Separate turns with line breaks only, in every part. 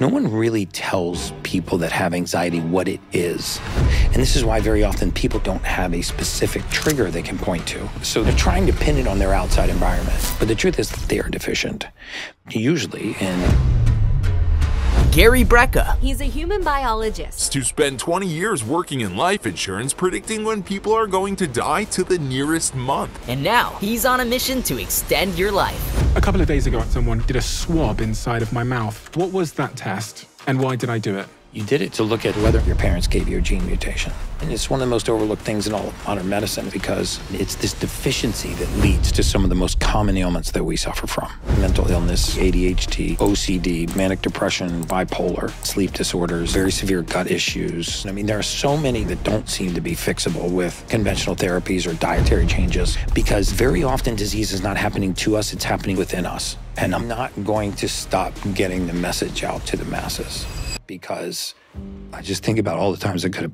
No one really tells people that have anxiety what it is. And this is why very often people don't have a specific trigger they can point to. So they're trying to pin it on their outside environment. But the truth is that they are deficient, usually in...
Gary Brecka.
He's a human biologist
To spend 20 years working in life insurance, predicting when people are going to die to the nearest month.
And now he's on a mission to extend your life.
A couple of days ago, someone did a swab inside of my mouth. What was that test, and why did I do it?
You did it to look at whether your parents gave you a gene mutation. And it's one of the most overlooked things in all of modern medicine because it's this deficiency that leads to some of the most common ailments that we suffer from. Mental illness, ADHD, OCD, manic depression, bipolar, sleep disorders, very severe gut issues. I mean, there are so many that don't seem to be fixable with conventional therapies or dietary changes because very often disease is not happening to us, it's happening within us. And I'm not going to stop getting the message out to the masses, because I just think about all the times I could have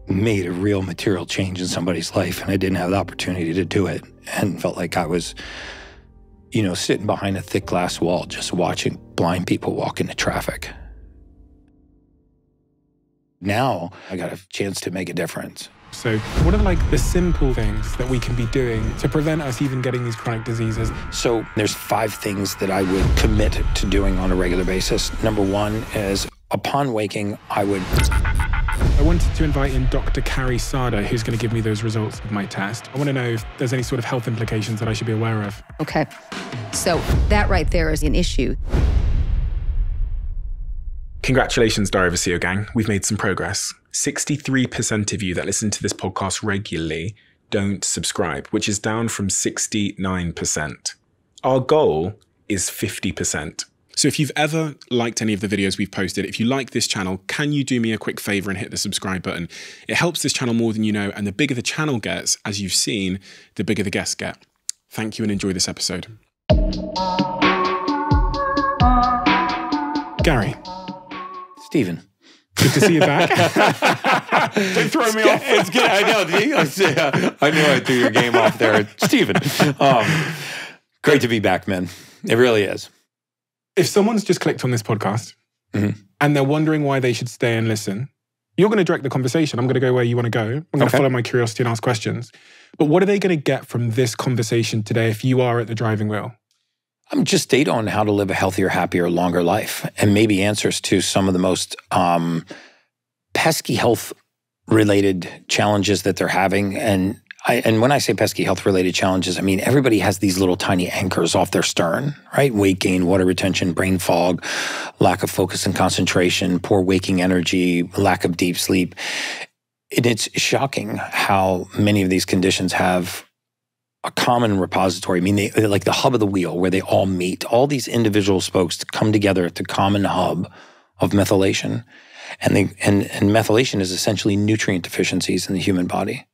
made a real material change in somebody's life and I didn't have the opportunity to do it, and felt like I was, you know, sitting behind a thick glass wall just watching blind people walk into traffic. Now I got a chance to make a difference.
So what are like the simple things that we can be doing to prevent us even getting these chronic diseases?
So there's 5 things that I would commit to doing on a regular basis. Number 1 is upon waking, I
wanted to invite in Dr. Carrie Sada, who's going to give me those results of my test. I want to know if there's any sort of health implications that I should be aware of.
Okay, so that right there is an issue.
Congratulations, Diary of a CEO gang. We've made some progress. 63% of you that listen to this podcast regularly don't subscribe, which is down from 69%. Our goal is 50%. So if you've ever liked any of the videos we've posted, if you like this channel, can you do me a quick favor and hit the subscribe button? It helps this channel more than you know, and the bigger the channel gets, as you've seen, the bigger the guests get. Thank you and enjoy this episode. Gary.
Stephen.
Good to see you back.
Don't throw me off. It's good. I know. I knew I threw your game off there. Stephen. Great to be back, man. It really is.
If someone's just clicked on this podcast and they're wondering why they should stay and listen, you're going to direct the conversation. I'm going to go where you want to go. I'm going to follow my curiosity and ask questions. But what are they going to get from this conversation today if you are at the driving wheel?
I'm just data on how to live a healthier, happier, longer life, and maybe answers to some of the most pesky health-related challenges that they're having. And when I say pesky health-related challenges, I mean everybody has these little tiny anchors off their stern, right? Weight gain, water retention, brain fog, lack of focus and concentration, poor waking energy, lack of deep sleep. And it's shocking how many of these conditions have a common repository. I mean, they're like the hub of the wheel where they all meet. All these individual spokes to come together at the common hub of methylation. And methylation is essentially nutrient deficiencies in the human body.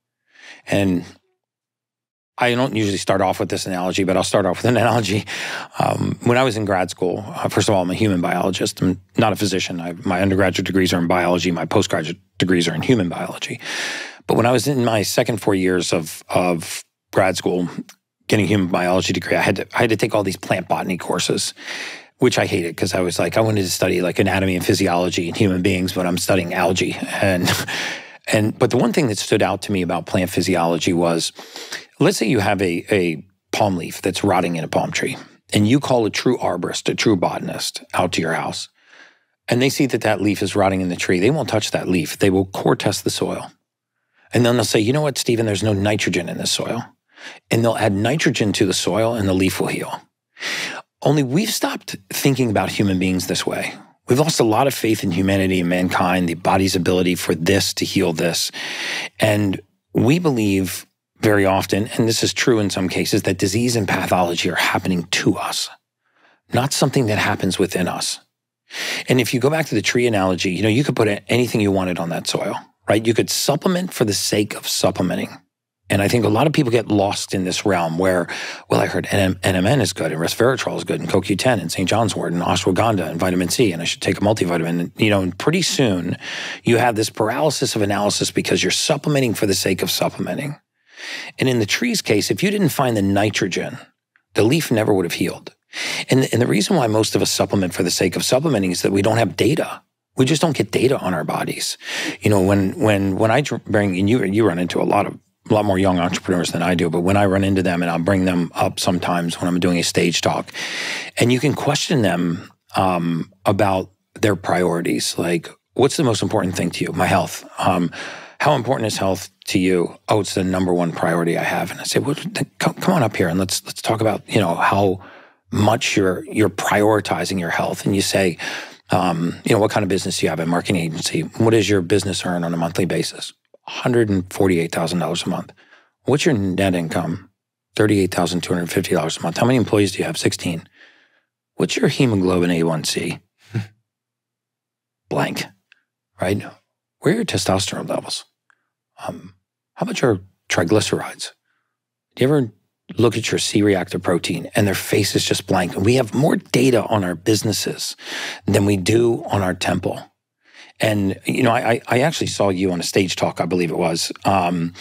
And I don't usually start off with this analogy, but I'll start off with an analogy. When I was in grad school, first of all, I'm a human biologist. I'm not a physician. My undergraduate degrees are in biology. My postgraduate degrees are in human biology. But when I was in my second 4 years of grad school, getting a human biology degree, I had to take all these plant botany courses, which I hated because I was like, I wanted to study like anatomy and physiology in human beings, but I'm studying algae. But the one thing that stood out to me about plant physiology was, let's say you have a palm leaf that's rotting in a palm tree, and you call a true arborist, a true botanist out to your house, and they see that that leaf is rotting in the tree. They won't touch that leaf. They will core test the soil. And then they'll say, you know what, Stephen, there's no nitrogen in this soil. And they'll add nitrogen to the soil and the leaf will heal. Only we've stopped thinking about human beings this way. We've lost a lot of faith in humanity and mankind, the body's ability for this to heal this. And we believe very often, and this is true in some cases, that disease and pathology are happening to us, not something that happens within us. And if you go back to the tree analogy, you know, you could put anything you wanted on that soil, right? You could supplement for the sake of supplementing. And I think a lot of people get lost in this realm where, well, I heard NMN is good and resveratrol is good and CoQ10 and St. John's wort and ashwagandha and vitamin C and I should take a multivitamin. And, you know, and pretty soon you have this paralysis of analysis because you're supplementing for the sake of supplementing. And in the tree's case, if you didn't find the nitrogen, the leaf never would have healed. And the reason why most of us supplement for the sake of supplementing is that we don't have data. We just don't get data on our bodies. You know, when I bring, and you run into a lot more young entrepreneurs than I do, but when I run into them and I'll bring them up sometimes when I'm doing a stage talk, and you can question them about their priorities. Like, what's the most important thing to you? My health. How important is health to you? Oh, it's the number one priority I have. And I say, well, come on up here and let's talk about, you know, how much you're prioritizing your health. And you say, you know, what kind of business do you have? A marketing agency. What does your business earn on a monthly basis? $148,000 a month. What's your net income? $38,250 a month. How many employees do you have? 16. What's your hemoglobin A1C? Blank, right? Where are your testosterone levels? How about your triglycerides? Do you ever look at your C-reactive protein and their face is just blank? And we have more data on our businesses than we do on our temple. And, you know, I actually saw you on a stage talk, I believe it was, and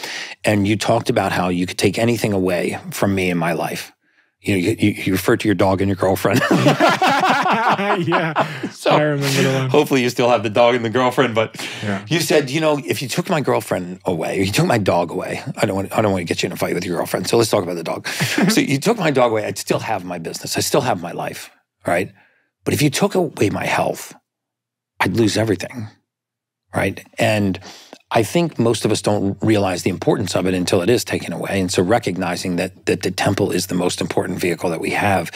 you talked about how you could take anything away from me in my life. You know, you referred to your dog and your girlfriend.
Yeah, so I remember the one.
Hopefully you still have the dog and the girlfriend, but you said, you know, if you took my girlfriend away, or you took my dog away, I don't want to get you in a fight with your girlfriend, so let's talk about the dog. So you took my dog away, I'd still have my business. I still have my life, right? But if you took away my health, I'd lose everything, right? And I think most of us don't realize the importance of it until it is taken away. And so recognizing that the temple is the most important vehicle that we have,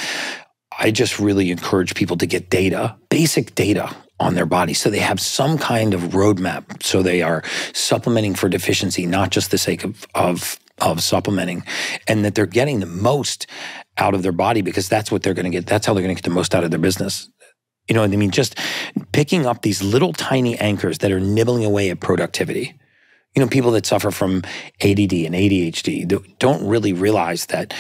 I just really encourage people to get data, basic data on their body so they have some kind of roadmap, so they are supplementing for deficiency, not just the sake of supplementing, and that they're getting the most out of their body because that's what they're going to get. That's how they're going to get the most out of their business. You know what I mean? Just picking up these little tiny anchors that are nibbling away at productivity. You know, people that suffer from ADD and ADHD don't really realize that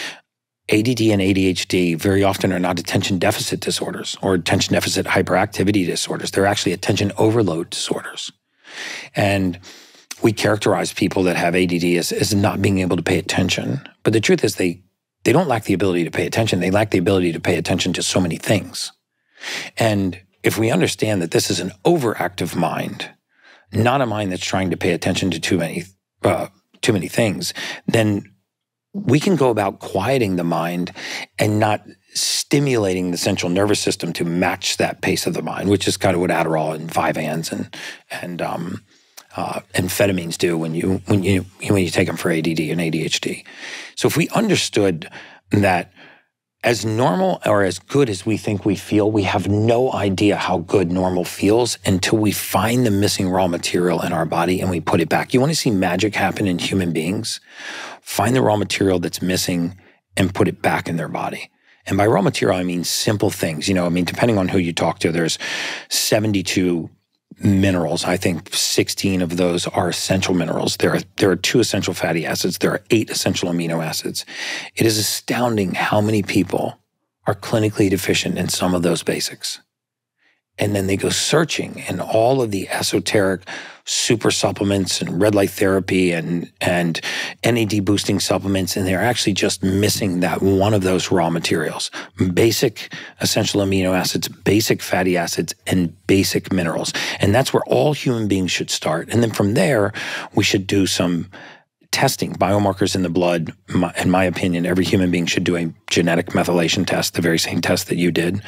ADD and ADHD very often are not attention deficit disorders or attention deficit hyperactivity disorders. They're actually attention overload disorders. And we characterize people that have ADD as not being able to pay attention. But the truth is they don't lack the ability to pay attention. They lack the ability to pay attention to so many things. And if we understand that this is an overactive mind, not a mind that's trying to pay attention to too many things, then we can go about quieting the mind and not stimulating the central nervous system to match that pace of the mind, which is kind of what Adderall and 5-ANs and amphetamines do when you take them for ADD and ADHD. So if we understood that as normal or as good as we think we feel, we have no idea how good normal feels until we find the missing raw material in our body and we put it back. You want to see magic happen in human beings? Find the raw material that's missing and put it back in their body. And by raw material, I mean simple things. You know, I mean, depending on who you talk to, there's 72 minerals. I think 16 of those are essential minerals. There are 2 essential fatty acids. There are 8 essential amino acids. It is astounding how many people are clinically deficient in some of those basics. And then they go searching in all of the esoteric super supplements and red light therapy and NAD boosting supplements, and they're actually just missing that one of those raw materials. Basic essential amino acids, basic fatty acids, and basic minerals. And that's where all human beings should start. And then from there, we should do some testing, biomarkers in the blood. In my opinion, every human being should do a genetic methylation test, the very same test that you did,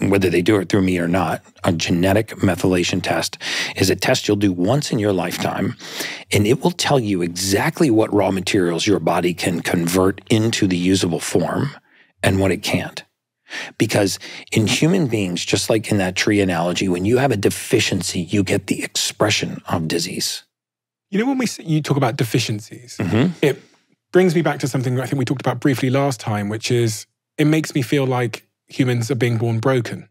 whether they do it through me or not. A genetic methylation test is a test you'll do once in your lifetime, and it will tell you exactly what raw materials your body can convert into the usable form and what it can't. Because in human beings, just like in that tree analogy, when you have a deficiency, you get the expression of disease.
You know, when you talk about deficiencies, it brings me back to something I think we talked about briefly last time, which is it makes me feel like humans are being born broken.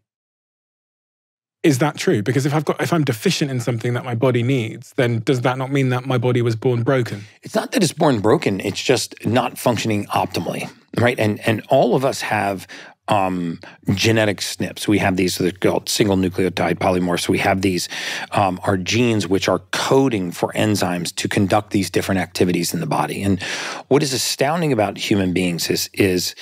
Is that true? Because if I'm deficient in something that my body needs, then does that not mean that my body was born broken?
It's not that it's born broken. It's just not functioning optimally, right? And all of us have genetic SNPs. We have these, they're called single nucleotide polymorphs. We have these, our genes, which are coding for enzymes to conduct these different activities in the body. And what is astounding about human beings is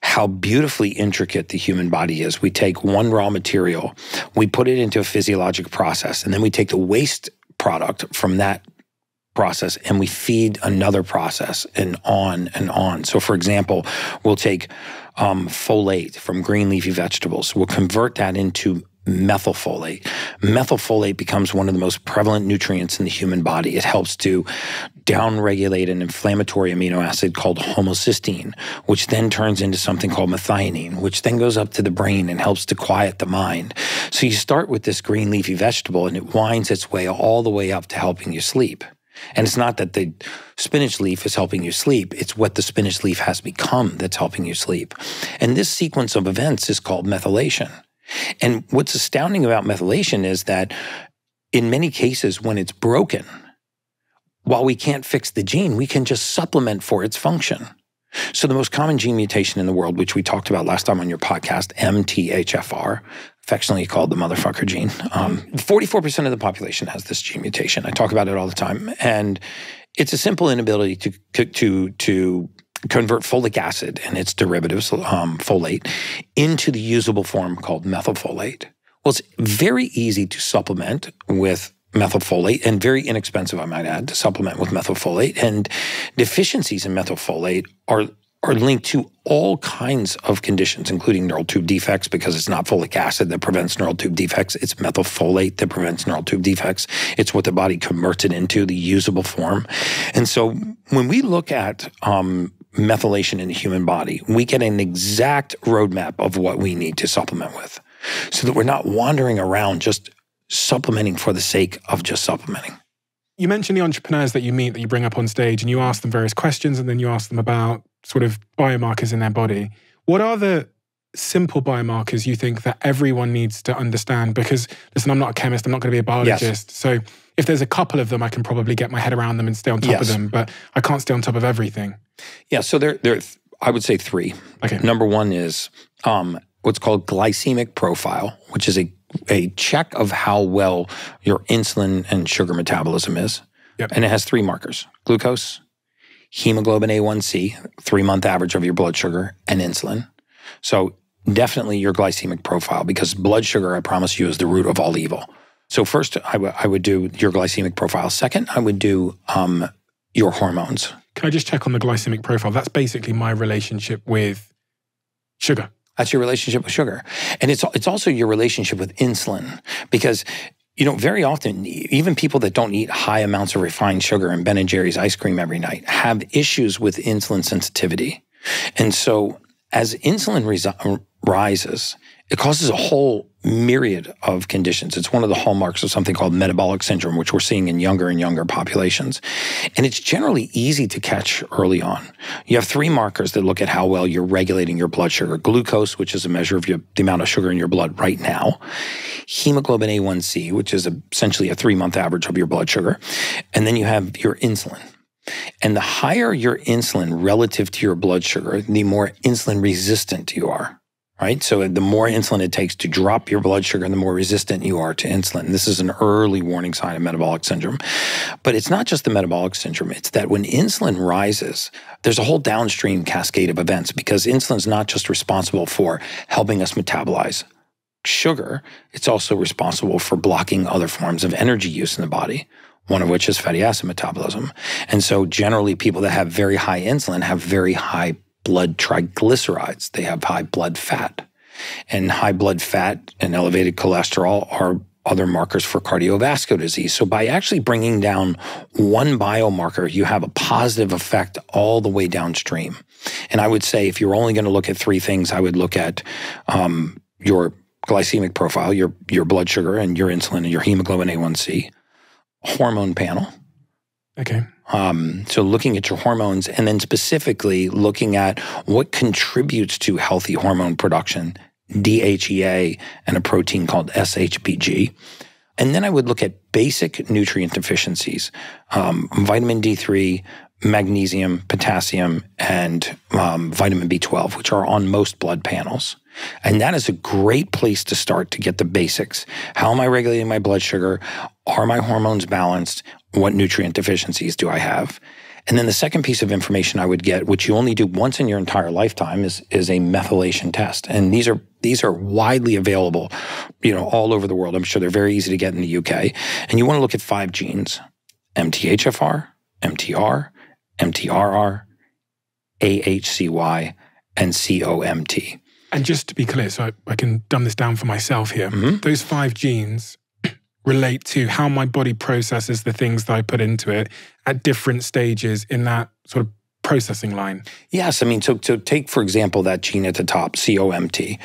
how beautifully intricate the human body is. We take one raw material, we put it into a physiologic process, and then we take the waste product from that process and we feed another process and on and on. So for example, we'll take folate from green leafy vegetables. We'll convert that into methylfolate. Methylfolate becomes one of the most prevalent nutrients in the human body. It helps to downregulate an inflammatory amino acid called homocysteine, which then turns into something called methionine, which then goes up to the brain and helps to quiet the mind. So you start with this green leafy vegetable and it winds its way all the way up to helping you sleep. And it's not that the spinach leaf is helping you sleep, it's what the spinach leaf has become that's helping you sleep. And this sequence of events is called methylation. And what's astounding about methylation is that in many cases when it's broken, while we can't fix the gene, we can just supplement for its function. So the most common gene mutation in the world, which we talked about last time on your podcast, MTHFR, affectionately called the motherfucker gene. 44% of the population has this gene mutation. I talk about it all the time. And it's a simple inability to convert folic acid and its derivatives, folate, into the usable form called methylfolate. Well, it's very easy to supplement with methylfolate and very inexpensive, I might add, to supplement with methylfolate. And deficiencies in methylfolate are linked to all kinds of conditions, including neural tube defects, because it's not folic acid that prevents neural tube defects. It's methylfolate that prevents neural tube defects. It's what the body converts it into, the usable form. And so when we look at methylation in the human body, we get an exact roadmap of what we need to supplement with so that we're not wandering around just supplementing for the sake of just supplementing.
You mentioned the entrepreneurs that you meet, that you bring up on stage, and you ask them various questions, and then you ask them about sort of biomarkers in their body. What are the simple biomarkers you think that everyone needs to understand? Because, listen, I'm not a chemist, I'm not going to be a biologist. Yes. So if there's a couple of them, I can probably get my head around them and stay on top of them, but I can't stay on top of everything.
Yeah, so there I would say three.
Okay.
Number one is what's called glycemic profile, which is a check of how well your insulin and sugar metabolism is.
Yep.
And it has three markers: glucose, hemoglobin A1C, 3-month average of your blood sugar, and insulin. So definitely your glycemic profile, because blood sugar, I promise you, is the root of all evil. So first, I would do your glycemic profile. Second, I would do your hormones.
Can I just check on the glycemic profile? That's basically my relationship with sugar.
That's your relationship with sugar. And it's also your relationship with insulin, because very often, even people that don't eat high amounts of refined sugar and Ben & Jerry's ice cream every night have issues with insulin sensitivity. And so as insulin rises, it causes a whole myriad of conditions. It's one of the hallmarks of something called metabolic syndrome, which we're seeing in younger and younger populations. And it's generally easy to catch early on. You have three markers that look at how well you're regulating your blood sugar: glucose, which is a measure of the amount of sugar in your blood right now; hemoglobin A1C, which is essentially a 3-month average of your blood sugar; and then you have your insulin. And the higher your insulin relative to your blood sugar, the more insulin resistant you are. Right? So the more insulin it takes to drop your blood sugar, the more resistant you are to insulin. This is an early warning sign of metabolic syndrome. But it's not just the metabolic syndrome. It's that when insulin rises, there's a whole downstream cascade of events, because insulin is not just responsible for helping us metabolize sugar. It's also responsible for blocking other forms of energy use in the body, one of which is fatty acid metabolism. And so generally people that have very high insulin have very high blood triglycerides. They have high blood fat. And high blood fat and elevated cholesterol are other markers for cardiovascular disease. So by actually bringing down one biomarker, you have a positive effect all the way downstream. And I would say if you're only going to look at three things, I would look at your glycemic profile, your blood sugar and your insulin and your hemoglobin A1C, hormone panel.
Okay.
So looking at your hormones, and then specifically looking at what contributes to healthy hormone production, DHEA, and a protein called SHBG. And then I would look at basic nutrient deficiencies, vitamin D3, magnesium, potassium, and vitamin B12, which are on most blood panels. And that is a great place to start to get the basics. How am I regulating my blood sugar? Are my hormones balanced? What nutrient deficiencies do I have? And then the second piece of information I would get, which you only do once in your entire lifetime, is a methylation test. And these are widely available, all over the world. I'm sure they're very easy to get in the UK. And you want to look at 5 genes: MTHFR, MTR, MTRR, AHCY, and COMT.
And just to be clear, so I can dumb this down for myself here, those 5 genes relate to how my body processes the things that I put into it at different stages in that sort of processing line.
Yes. I mean, so take, for example, that gene at the top, COMT.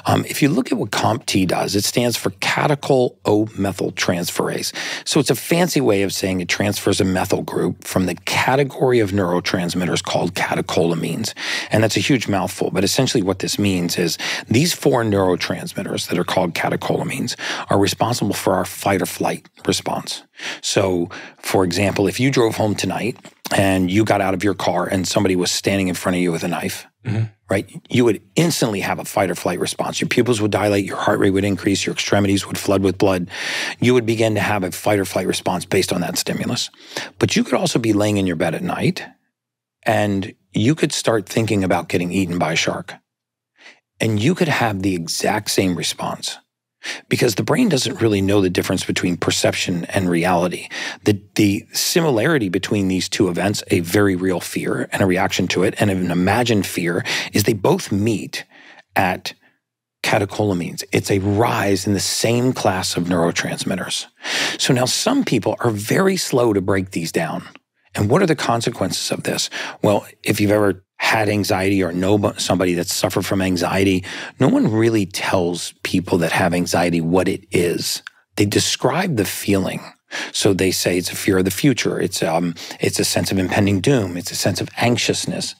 If you look at what COMT does, it stands for catechol O-methyltransferase. So it's a fancy way of saying it transfers a methyl group from the category of neurotransmitters called catecholamines. And that's a huge mouthful, but essentially what this means is these 4 neurotransmitters that are called catecholamines are responsible for our fight or flight response. So, for example, if you drove home tonight and you got out of your car and somebody was standing in front of you with a knife, right? You would instantly have a fight or flight response. Your pupils would dilate, your heart rate would increase, your extremities would flood with blood. You would begin to have a fight or flight response based on that stimulus. But you could also be laying in your bed at night and you could start thinking about getting eaten by a shark. And you could have the exact same response. Because the brain doesn't really know the difference between perception and reality. The similarity between these two events, a very real fear and a reaction to it, and an imagined fear, is they both meet at catecholamines. It's a rise in the same class of neurotransmitters. So now some people are very slow to break these down. And what are the consequences of this? Well, if you've ever had anxiety or know somebody that's suffered from anxiety, no one really tells people that have anxiety what it is. They describe the feeling. So they say it's a fear of the future. It's a sense of impending doom. It's a sense of anxiousness.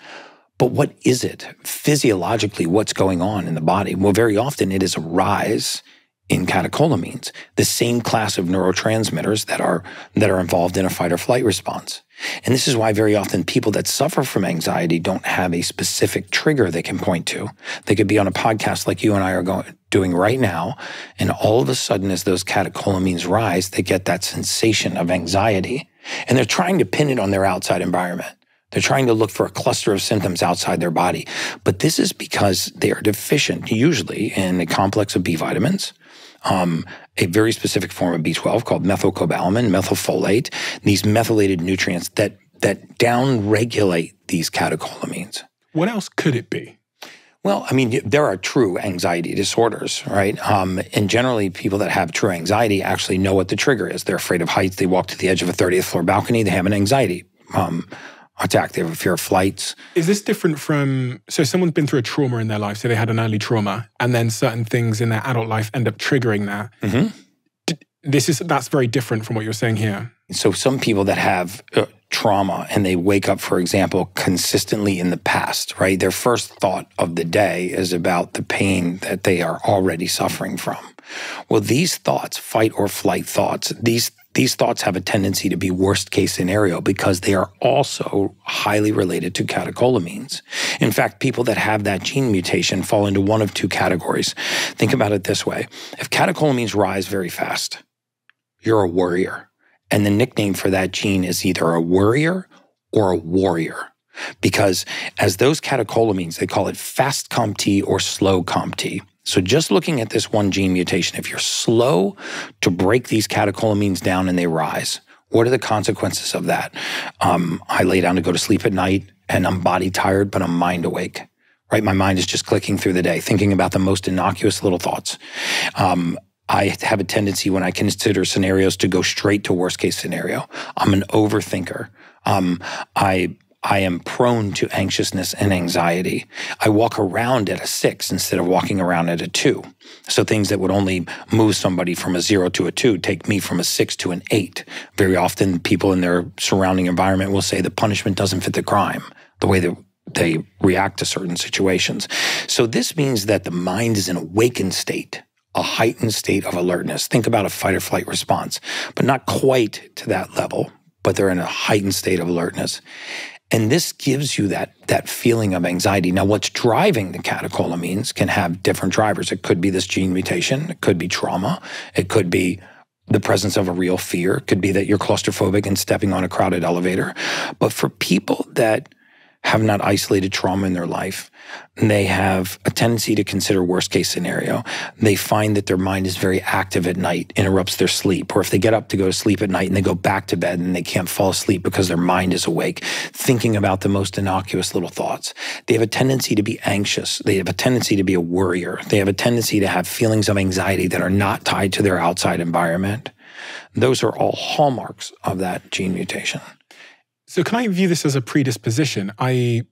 But what is it? Physiologically, what's going on in the body? Well, very often it is a rise in catecholamines, the same class of neurotransmitters that are involved in a fight or flight response. And this is why very often people that suffer from anxiety don't have a specific trigger they can point to. They could be on a podcast like you and I are doing right now, and all of a sudden as those catecholamines rise, they get that sensation of anxiety. And they're trying to pin it on their outside environment. They're trying to look for a cluster of symptoms outside their body. But this is because they are deficient, usually in a complex of B vitamins, a very specific form of B12 called methylcobalamin, methylfolate, these methylated nutrients that downregulate these catecholamines.
What else could it be?
Well, I mean, there are true anxiety disorders, right? And generally, people that have true anxiety actually know what the trigger is. They're afraid of heights. They walk to the edge of a 30th floor balcony. They have an anxiety attack. They have a fear of flights.
Is this different from, so someone's been through a trauma in their life, so they had an early trauma, and then certain things in their adult life end up triggering that. That's very different from what you're saying here.
So some people that have trauma and they wake up, for example, consistently in the past, right? Their first thought of the day is about the pain that they are already suffering from. Well, these thoughts, fight or flight thoughts, these thoughts have a tendency to be worst case scenario because they are also highly related to catecholamines. In fact, people that have that gene mutation fall into one of 2 categories. Think about it this way. If catecholamines rise very fast, you're a worrier. And the nickname for that gene is either a worrier or a warrior. Because as those catecholamines, they call it fast COMT or slow COMT. So just looking at this one gene mutation, if you're slow to break these catecholamines down and they rise, what are the consequences of that? I lay down to go to sleep at night and I'm body tired, but I'm mind awake, right? My mind is just clicking through the day, thinking about the most innocuous little thoughts. I have a tendency when I consider scenarios to go straight to worst case scenario. I'm an overthinker. I am prone to anxiousness and anxiety. I walk around at a 6 instead of walking around at a 2. So things that would only move somebody from a 0 to a 2 take me from a 6 to an 8. Very often people in their surrounding environment will say the punishment doesn't fit the crime, the way that they react to certain situations. So this means that the mind is in an awakened state, a heightened state of alertness. Think about a fight or flight response, but not quite to that level, but they're in a heightened state of alertness. And this gives you that feeling of anxiety. Now, what's driving the catecholamines can have different drivers. It could be this gene mutation. It could be trauma. It could be the presence of a real fear. It could be that you're claustrophobic and stepping on a crowded elevator. But for people that have not isolated trauma in their life, they have a tendency to consider worst case scenario. They find that their mind is very active at night, interrupts their sleep. Or if they get up to go to sleep at night and they go back to bed and they can't fall asleep because their mind is awake, thinking about the most innocuous little thoughts. They have a tendency to be anxious. They have a tendency to be a worrier. They have a tendency to have feelings of anxiety that are not tied to their outside environment. Those are all hallmarks of that gene mutation.
So can I view this as a predisposition? I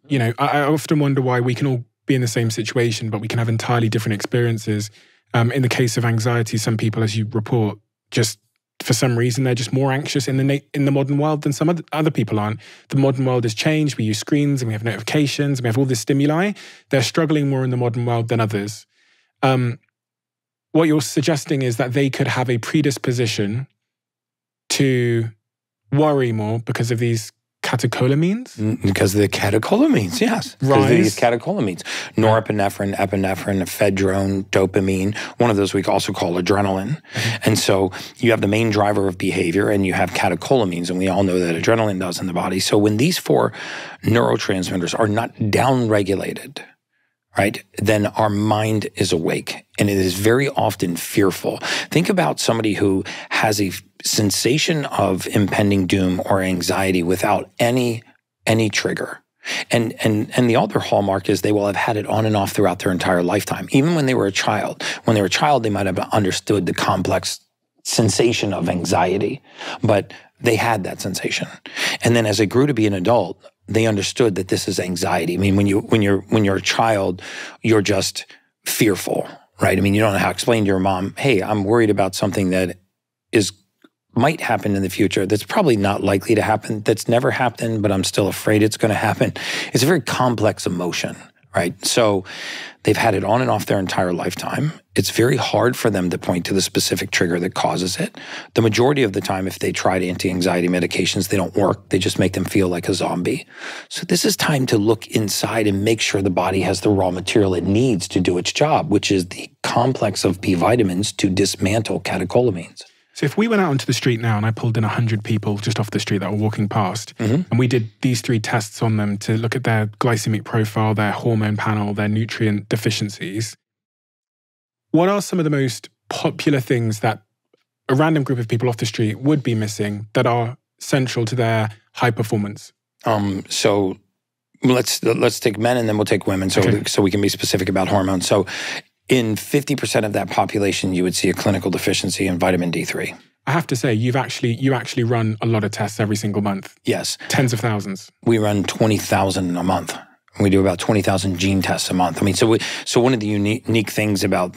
often wonder why we can all be in the same situation, but we can have entirely different experiences. In the case of anxiety, some people, as you report, just for some reason, they're just more anxious in the modern world than some other people aren't. The modern world has changed. We use screens and we have notifications and we have all this stimuli. They're struggling more in the modern world than others. What you're suggesting is that they could have a predisposition to worry more because of these catecholamines?
Because of the catecholamines, yes. Because of these catecholamines. Norepinephrine, epinephrine, ephedrine, dopamine. One of those we also call adrenaline. And so you have the main driver of behavior and you have catecholamines, and we all know that adrenaline does in the body. So when these four neurotransmitters are not downregulated, right, then our mind is awake and it is very often fearful. Think about somebody who has a sensation of impending doom or anxiety without any trigger. And the other hallmark is they will have had it on and off throughout their entire lifetime. Even when they were a child. When they were a child, they might have understood the complex sensation of anxiety, but they had that sensation. And then as they grew to be an adult, they understood that this is anxiety. I mean, when you're a child, you're just fearful, right? I mean, you don't know how to explain to your mom, hey, I'm worried about something that might happen in the future. That's probably not likely to happen. That's never happened, but I'm still afraid it's going to happen. It's a very complex emotion, right? So they've had it on and off their entire lifetime. It's very hard for them to point to the specific trigger that causes it. The majority of the time, if they tried anti-anxiety medications, they don't work. They just make them feel like a zombie. So this is time to look inside and make sure the body has the raw material it needs to do its job, which is the complex of B vitamins to dismantle catecholamines.
So if we went out onto the street now and I pulled in 100 people just off the street that were walking past, and we did these 3 tests on them to look at their glycemic profile, their hormone panel, their nutrient deficiencies, what are some of the most popular things that a random group of people off the street would be missing that are central to their high performance?
So let's take men and then we'll take women so we can be specific about hormones. So in 50% of that population, you would see a clinical deficiency in vitamin D3.
I have to say, you actually run a lot of tests every single month.
Yes.
Tens of thousands.
We run 20,000 a month. We do about 20,000 gene tests a month. I mean, so one of the unique things about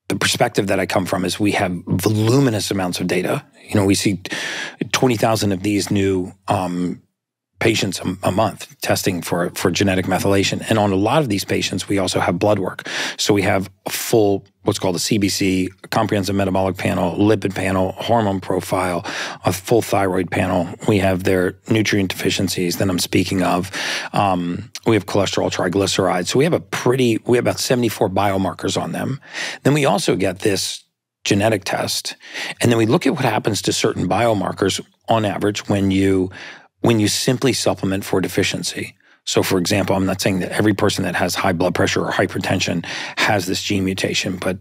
the perspective that I come from is we have voluminous amounts of data. You know, we see 20,000 of these new patients a month testing for genetic methylation. And on a lot of these patients, we also have blood work. So we have a full, what's called a CBC, a comprehensive metabolic panel, lipid panel, hormone profile, a full thyroid panel. We have their nutrient deficiencies that I'm speaking of. We have cholesterol, triglycerides. So we have about 74 biomarkers on them. Then we also get this genetic test. And then we look at what happens to certain biomarkers on average when you simply supplement for deficiency. So for example, I'm not saying that every person that has high blood pressure or hypertension has this gene mutation, but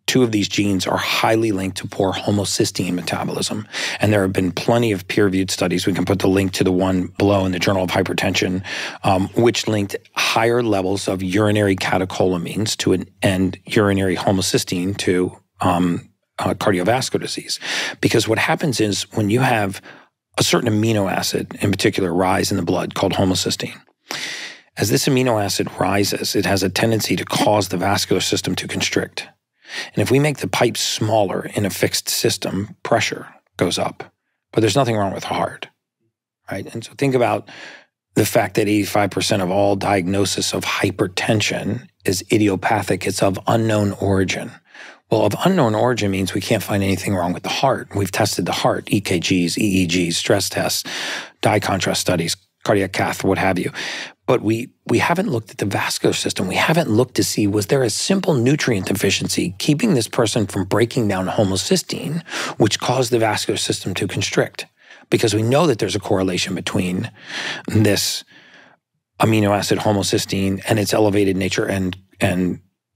2 of these genes are highly linked to poor homocysteine metabolism. And there have been plenty of peer-reviewed studies. We can put the link to the one below in the Journal of Hypertension, which linked higher levels of urinary catecholamines and urinary homocysteine to cardiovascular disease. Because what happens is when you have a certain amino acid, in particular, rise in the blood called homocysteine. As this amino acid rises, it has a tendency to cause the vascular system to constrict. And if we make the pipes smaller in a fixed system, pressure goes up. But there's nothing wrong with the heart, right? And so think about the fact that 85% of all diagnosis of hypertension is idiopathic. It's of unknown origin. Well, of unknown origin means we can't find anything wrong with the heart. We've tested the heart, EKGs, EEGs, stress tests, dye contrast studies, cardiac cath, what have you. But we haven't looked at the vascular system. We haven't looked to see, was there a simple nutrient deficiency keeping this person from breaking down homocysteine, which caused the vascular system to constrict? Because we know that there's a correlation between this amino acid homocysteine and its elevated nature and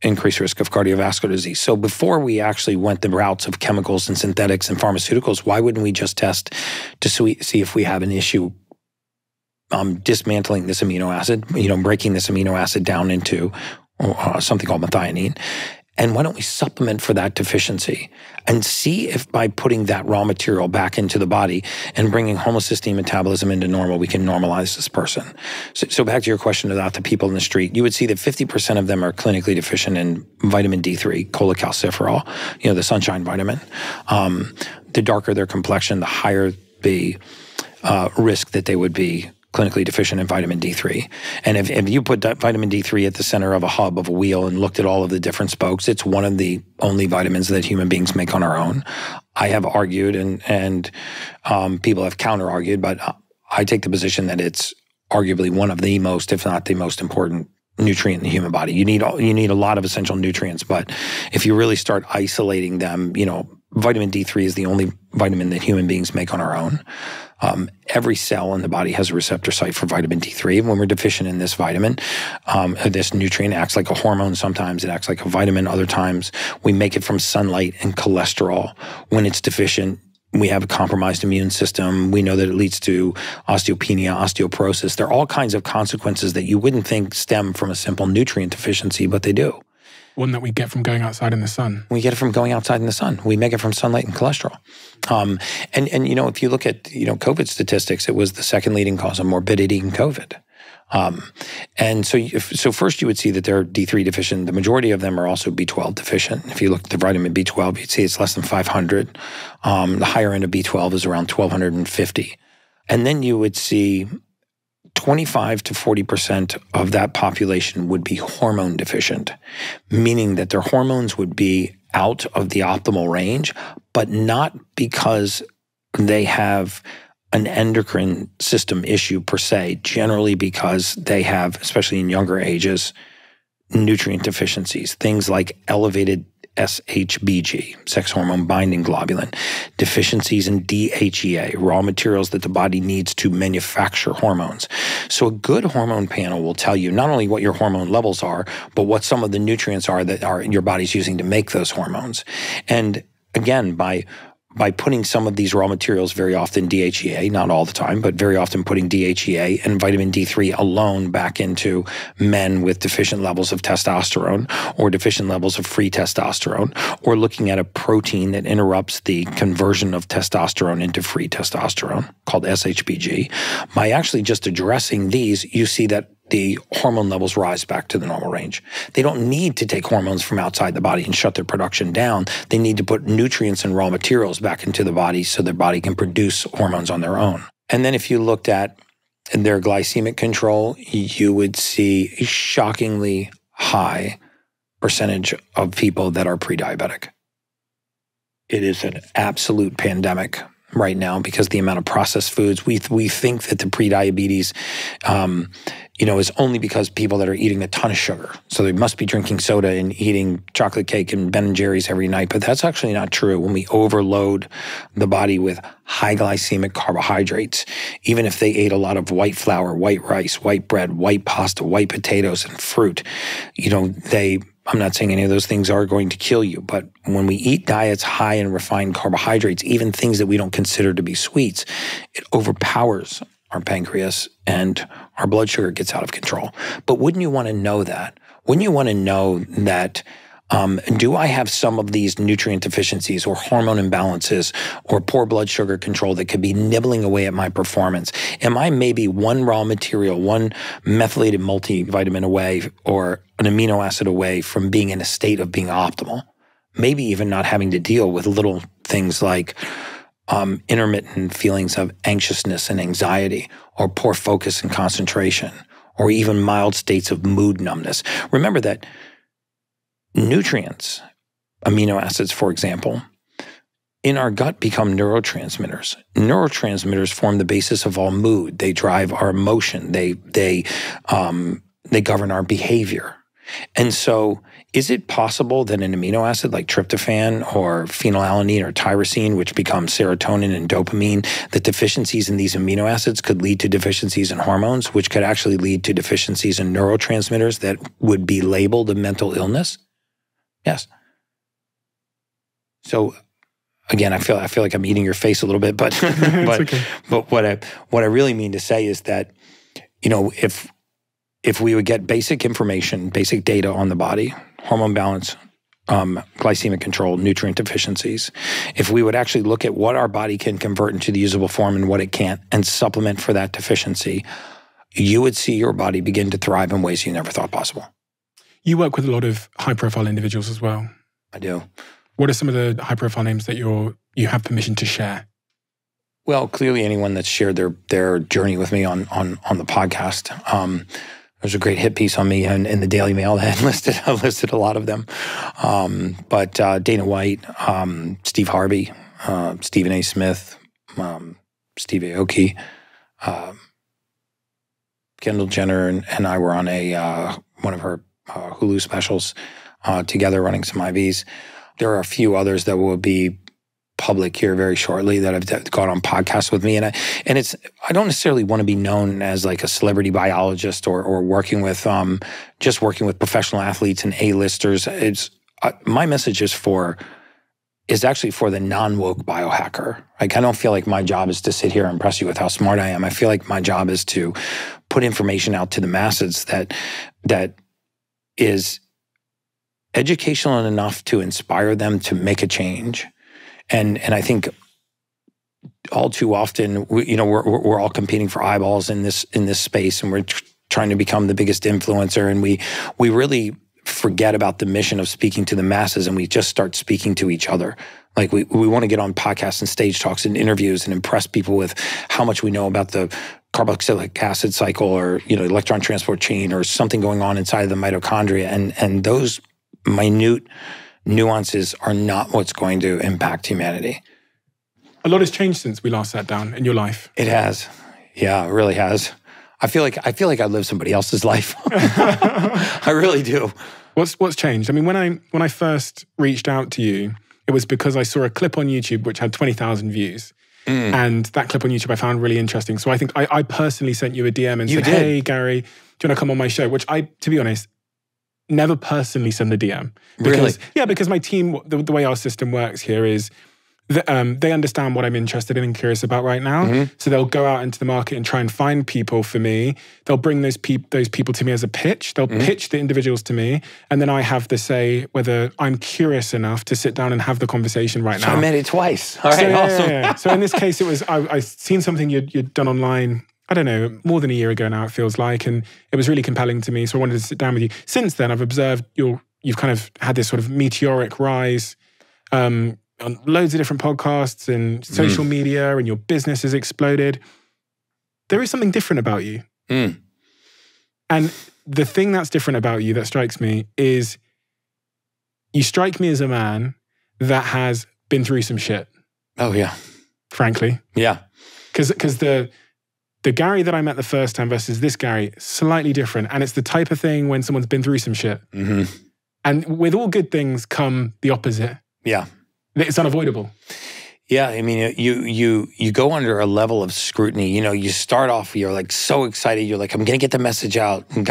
increased risk of cardiovascular disease. So before we actually went the routes of chemicals and synthetics and pharmaceuticals, why wouldn't we just test to see if we have an issue dismantling this amino acid, breaking this amino acid down into something called methionine? And why don't we supplement for that deficiency and see if by putting that raw material back into the body and bringing homocysteine metabolism into normal, we can normalize this person. So back to your question about the people in the street, you would see that 50% of them are clinically deficient in vitamin D3, cholecalciferol, the sunshine vitamin. The darker their complexion, the higher the risk that they would be clinically deficient in vitamin D3. And if you put vitamin D3 at the center of a hub of a wheel and looked at all of the different spokes, it's one of the only vitamins that human beings make on our own. I have argued and people have counter-argued, but I take the position that it's arguably one of the most, if not the most important nutrient in the human body. You need a lot of essential nutrients, but if you really start isolating them, vitamin D3 is the only vitamin that human beings make on our own. Every cell in the body has a receptor site for vitamin D3. And when we're deficient in this vitamin, this nutrient acts like a hormone sometimes. It acts like a vitamin other times. We make it from sunlight and cholesterol. When it's deficient, we have a compromised immune system. We know that it leads to osteopenia, osteoporosis. There are all kinds of consequences that you wouldn't think stem from a simple nutrient deficiency, but they do.
One that we get from going outside in the sun.
We get it from going outside in the sun. We make it from sunlight and cholesterol. And if you look at, COVID statistics, it was the second leading cause of morbidity in COVID. And so first you would see that they're D3 deficient. The majority of them are also B12 deficient. If you look at the vitamin B12, you'd see it's less than 500. The higher end of B12 is around 1,250. And then you would see 25 to 40% of that population would be hormone deficient, meaning that their hormones would be out of the optimal range, but not because they have an endocrine system issue per se, generally because they have, especially in younger ages, nutrient deficiencies, things like elevated SHBG, sex hormone binding globulin, deficiencies in DHEA, raw materials that the body needs to manufacture hormones. So a good hormone panel will tell you not only what your hormone levels are, but what some of the nutrients are that your body's using to make those hormones. And again, by putting some of these raw materials, very often DHEA, not all the time, but very often putting DHEA and vitamin D3 alone back into men with deficient levels of testosterone or deficient levels of free testosterone, or looking at a protein that interrupts the conversion of testosterone into free testosterone called SHBG. By actually just addressing these, you see that the hormone levels rise back to the normal range. They don't need to take hormones from outside the body and shut their production down. They need to put nutrients and raw materials back into the body so their body can produce hormones on their own. And then if you looked at their glycemic control, you would see a shockingly high percentage of people that are pre-diabetic. It is an absolute pandemic right now because the amount of processed foods. We think that the pre-diabetes is only because people that are eating a ton of sugar. So they must be drinking soda and eating chocolate cake and Ben & Jerry's every night. But that's actually not true. When we overload the body with high glycemic carbohydrates, even if they ate a lot of white flour, white rice, white bread, white pasta, white potatoes, and fruit, I'm not saying any of those things are going to kill you, but when we eat diets high in refined carbohydrates, even things that we don't consider to be sweets, it overpowers our pancreas and our blood sugar gets out of control. But wouldn't you want to know that? Wouldn't you want to know that do I have some of these nutrient deficiencies or hormone imbalances or poor blood sugar control that could be nibbling away at my performance? Am I maybe one raw material, one methylated multivitamin away or an amino acid away from being in a state of being optimal? Maybe even not having to deal with little things like intermittent feelings of anxiousness and anxiety or poor focus and concentration or even mild states of mood numbness. Remember that nutrients, amino acids, for example, in our gut become neurotransmitters. Neurotransmitters form the basis of all mood. They drive our emotion. They govern our behavior. And so is it possible that an amino acid like tryptophan or phenylalanine or tyrosine, which becomes serotonin and dopamine, that deficiencies in these amino acids could lead to deficiencies in hormones, which could actually lead to deficiencies in neurotransmitters that would be labeled a mental illness? Yes. So again, I feel like I'm eating your face a little bit, but
okay.
But what I really mean to say is that, you know, if we would get basic information, basic data on the body, hormone balance, glycemic control, nutrient deficiencies, if we would actually look at what our body can convert into the usable form and what it can't, and supplement for that deficiency, you would see your body begin to thrive in ways you never thought possible.
You work with a lot of high-profile individuals as well.
I do.
What are some of the high-profile names that you have permission to share?
Well, clearly anyone that's shared their journey with me on the podcast. There's a great hit piece on me in the Daily Mail that listed a lot of them. But Dana White, Steve Harvey, Stephen A. Smith, Steve Aoki, Kendall Jenner and I were on one of her Hulu specials together running some IVs. There are a few others that will be public here very shortly that have gone on podcasts with me. And I don't necessarily want to be known as like a celebrity biologist or working with just working with professional athletes and A-listers. My message is actually for the non-woke biohacker. Like, I don't feel like my job is to sit here and impress you with how smart I am. I feel like my job is to put information out to the masses that is educational enough to inspire them to make a change. And I think all too often, we're all competing for eyeballs in this space, and we're trying to become the biggest influencer, and we really forget about the mission of speaking to the masses, and we just start speaking to each other. Like we want to get on podcasts and stage talks and interviews and impress people with how much we know about the carboxylic acid cycle or electron transport chain or something going on inside of the mitochondria, and those minute nuances are not what's going to impact humanity.
A lot has changed since we last sat down in your life.
It has. Yeah, it really has. I feel like I live somebody else's life. I really do.
What's changed? I mean, when I first reached out to you, it was because I saw a clip on YouTube which had 20,000 views. And that clip on YouTube I found really interesting. So I think I personally sent you a DM and said, "Hey, Gary, do you want to come on my show?" Which I, to be honest, never personally send a DM. Because,
really?
Yeah, because my team, the way our system works here is they understand what I'm interested in and curious about right now. Mm-hmm. So they'll go out into the market and try and find people for me. They'll bring those people to me as a pitch. They'll pitch the individuals to me. And then I have to say whether I'm curious enough to sit down and have the conversation right now.
So I met it twice. All right, awesome.
Yeah. So in this case, it was, I seen something you'd done online, I don't know, more than a year ago now, it feels like. And it was really compelling to me. So I wanted to sit down with you. Since then, I've observed you've kind of had this sort of meteoric rise on loads of different podcasts and social media, and your business has exploded. There is something different about you. And the thing that's different about you that strikes me is you strike me as a man that has been through some shit.
Oh, yeah.
Frankly.
Yeah.
Because the Gary that I met the first time versus this Gary, slightly different. And it's the type of thing when someone's been through some shit. Mm-hmm. And with all good things come the opposite.
Yeah.
It's unavoidable.
Yeah, I mean, you go under a level of scrutiny. You start off, you're like so excited. You're like, I'm going to get the message out. And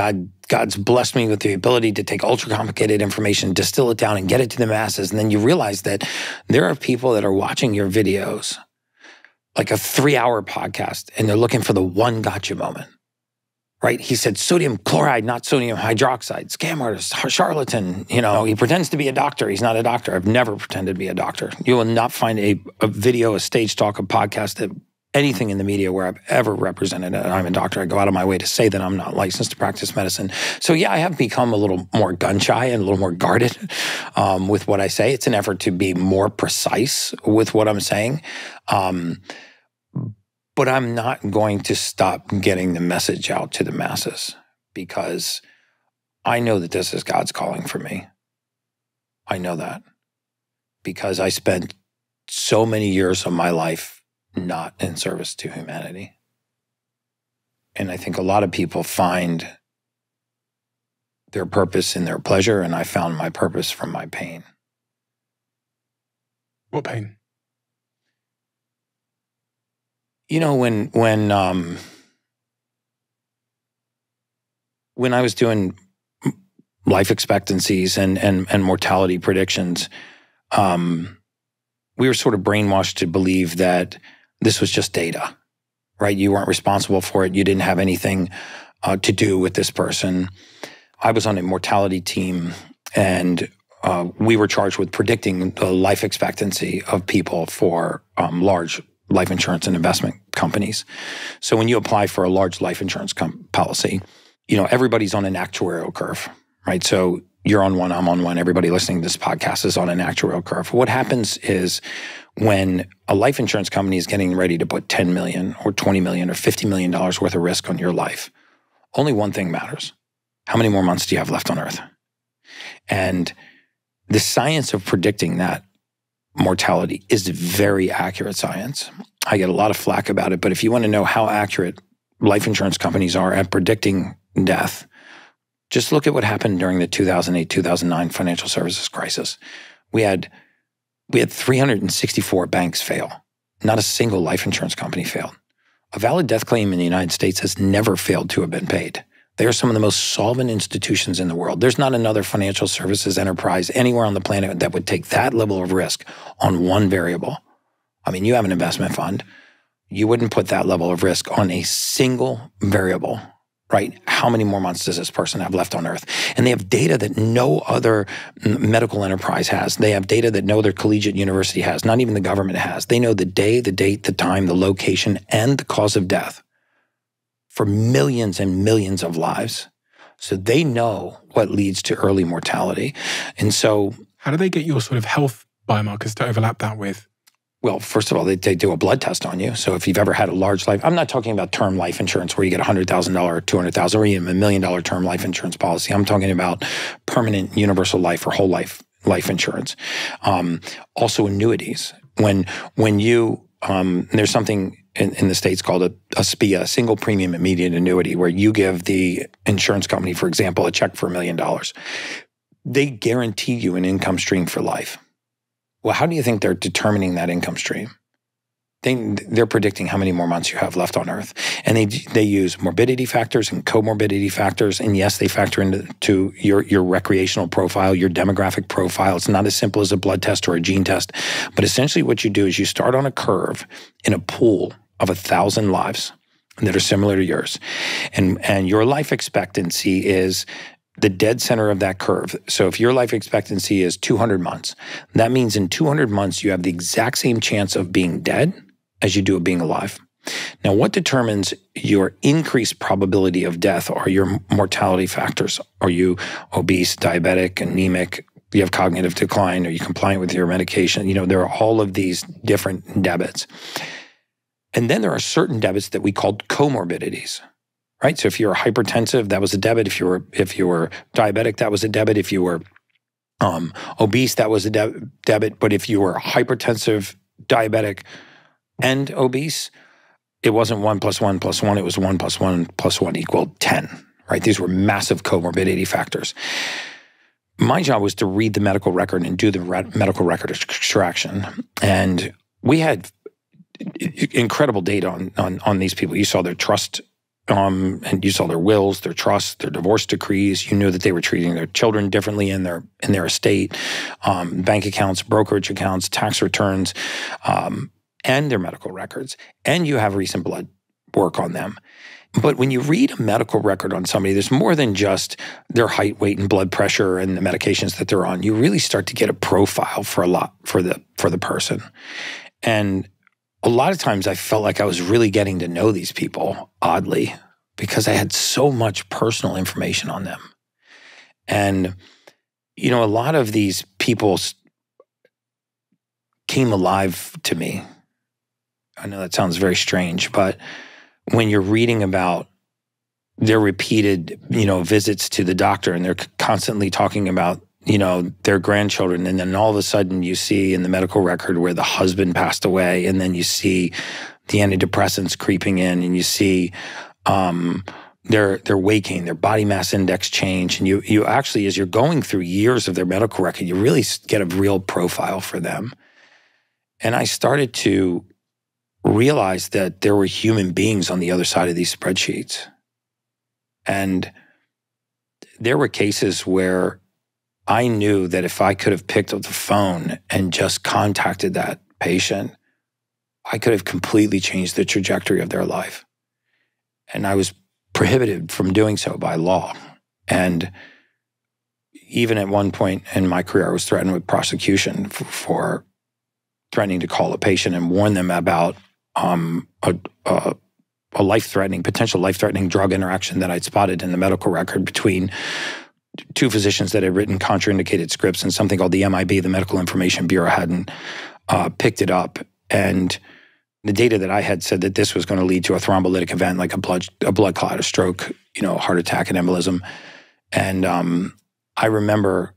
God's blessed me with the ability to take ultra complicated information, distill it down, and get it to the masses. And then you realize that there are people that are watching your videos, like a 3-hour podcast, and they're looking for the one gotcha moment. Right? He said sodium chloride, not sodium hydroxide. Scam artist, charlatan. He pretends to be a doctor. He's not a doctor. I've never pretended to be a doctor. You will not find a video, a stage talk, a podcast, anything in the media where I've ever represented it. I'm a doctor. I go out of my way to say that I'm not licensed to practice medicine. So yeah, I have become a little more gun shy and a little more guarded with what I say. It's an effort to be more precise with what I'm saying. But I'm not going to stop getting the message out to the masses because I know that this is God's calling for me. I know that because I spent so many years of my life not in service to humanity. And I think a lot of people find their purpose in their pleasure, and I found my purpose from my pain.
What pain?
You know, when I was doing life expectancies and mortality predictions, we were sort of brainwashed to believe that this was just data, right? You weren't responsible for it. You didn't have anything to do with this person. I was on a mortality team, and we were charged with predicting the life expectancy of people for large life insurance and investment companies. So when you apply for a large life insurance policy, you know, everybody's on an actuarial curve, right? So you're on one, I'm on one, everybody listening to this podcast is on an actuarial curve. What happens is when a life insurance company is getting ready to put $10 million or $20 million or $50 million worth of risk on your life, only one thing matters. How many more months do you have left on Earth? And the science of predicting that mortality is very accurate science. I get a lot of flack about it, but if you want to know how accurate life insurance companies are at predicting death, just look at what happened during the 2008-2009 financial services crisis. We had 364 banks fail. Not a single life insurance company failed. A valid death claim in the United States has never failed to have been paid. They are some of the most solvent institutions in the world. There's not another financial services enterprise anywhere on the planet that would take that level of risk on one variable. I mean, you have an investment fund. You wouldn't put that level of risk on a single variable, right? How many more months does this person have left on Earth? And they have data that no other medical enterprise has. They have data that no other collegiate university has, not even the government has. They know the day, the date, the time, the location, and the cause of death for millions and millions of lives. So they know what leads to early mortality. And so...
How do they get your sort of health biomarkers to overlap that with?
Well, first of all, they do a blood test on you. So if you've ever had a large life, I'm not talking about term life insurance where you get $100,000 or $200,000 or even $1 million term life insurance policy. I'm talking about permanent universal life or whole life insurance. Also annuities. When you, there's something in the States called a SPIA, single premium immediate annuity, where you give the insurance company, for example, a check for $1 million. They guarantee you an income stream for life. Well, how do you think they're determining that income stream? They're predicting how many more months you have left on Earth. And they use morbidity factors and comorbidity factors. And yes, they factor into your recreational profile, your demographic profile. It's not as simple as a blood test or a gene test. But essentially what you do is you start on a curve in a pool of 1,000 lives that are similar to yours. And your life expectancy is the dead center of that curve. So if your life expectancy is 200 months, that means in 200 months, you have the exact same chance of being dead as you do of being alive. Now, what determines your increased probability of death are your mortality factors. Are you obese, diabetic, anemic? Do you have cognitive decline? Are you compliant with your medication? You know, there are all of these different debits. And then there are certain debits that we call comorbidities. Right? So if you're hypertensive, that was a debit. If you were diabetic, that was a debit. If you were obese, that was a debit. But if you were hypertensive, diabetic, and obese, it wasn't 1 + 1 + 1. It was 1 + 1 + 1 = 10. Right? These were massive comorbidity factors. My job was to read the medical record and do the medical record extraction. And we had incredible data on these people. You saw their trust. And you saw their wills, their trusts, their divorce decrees. You knew that they were treating their children differently in their estate, bank accounts, brokerage accounts, tax returns, and their medical records. And you have recent blood work on them. But when you read a medical record on somebody, there's more than just their height, weight, and blood pressure and the medications that they're on. You really start to get a profile for the person. And a lot of times I felt like I was really getting to know these people, oddly, because I had so much personal information on them. And, you know, a lot of these people came alive to me. I know that sounds very strange, but when you're reading about their repeated, you know, visits to the doctor and they're constantly talking about their grandchildren. And then all of a sudden you see in the medical record where the husband passed away, and then you see the antidepressants creeping in, and you see they're waking, their body mass index change. And you actually, as you're going through years of their medical record, you really get a real profile for them. And I started to realize that there were human beings on the other side of these spreadsheets. And there were cases where I knew that if I could have picked up the phone and just contacted that patient, I could have completely changed the trajectory of their life. And I was prohibited from doing so by law. And even at one point in my career, I was threatened with prosecution for threatening to call a patient and warn them about a potential life-threatening drug interaction that I'd spotted in the medical record between two physicians that had written contraindicated scripts, and something called the MIB, the Medical Information Bureau, hadn't picked it up. And the data that I had said that this was going to lead to a thrombolytic event, like a blood clot, a stroke, heart attack, and embolism. And I remember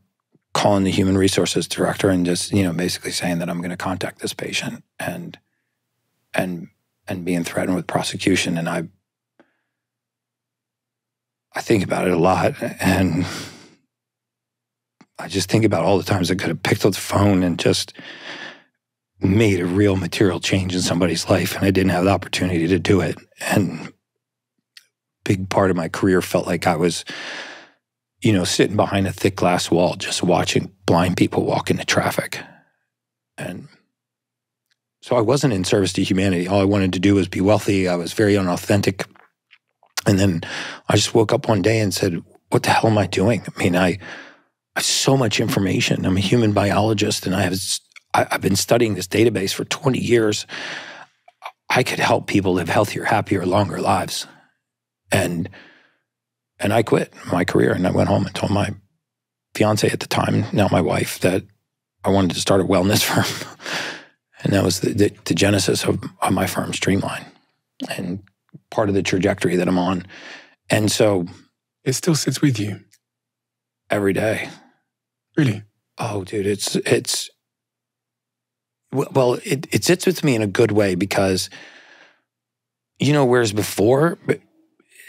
calling the human resources director and just, basically saying that I'm going to contact this patient and being threatened with prosecution. And I think about it a lot, and I just think about all the times I could have picked up the phone and just made a real material change in somebody's life, and I didn't have the opportunity to do it. And a big part of my career felt like I was, sitting behind a thick glass wall, just watching blind people walk into traffic. And so I wasn't in service to humanity. All I wanted to do was be wealthy. I was very unauthentic. And then I just woke up one day and said, what the hell am I doing? I mean, I have so much information. I'm a human biologist, and I've been studying this database for 20 years. I could help people live healthier, happier, longer lives. And I quit my career, and I went home and told my fiance at the time, now my wife, that I wanted to start a wellness firm. And that was the genesis of my firm, Streamline, and part of the trajectory that I'm on. And so
it still sits with you
every day.
Really?
Oh, dude, it sits with me in a good way because, whereas before,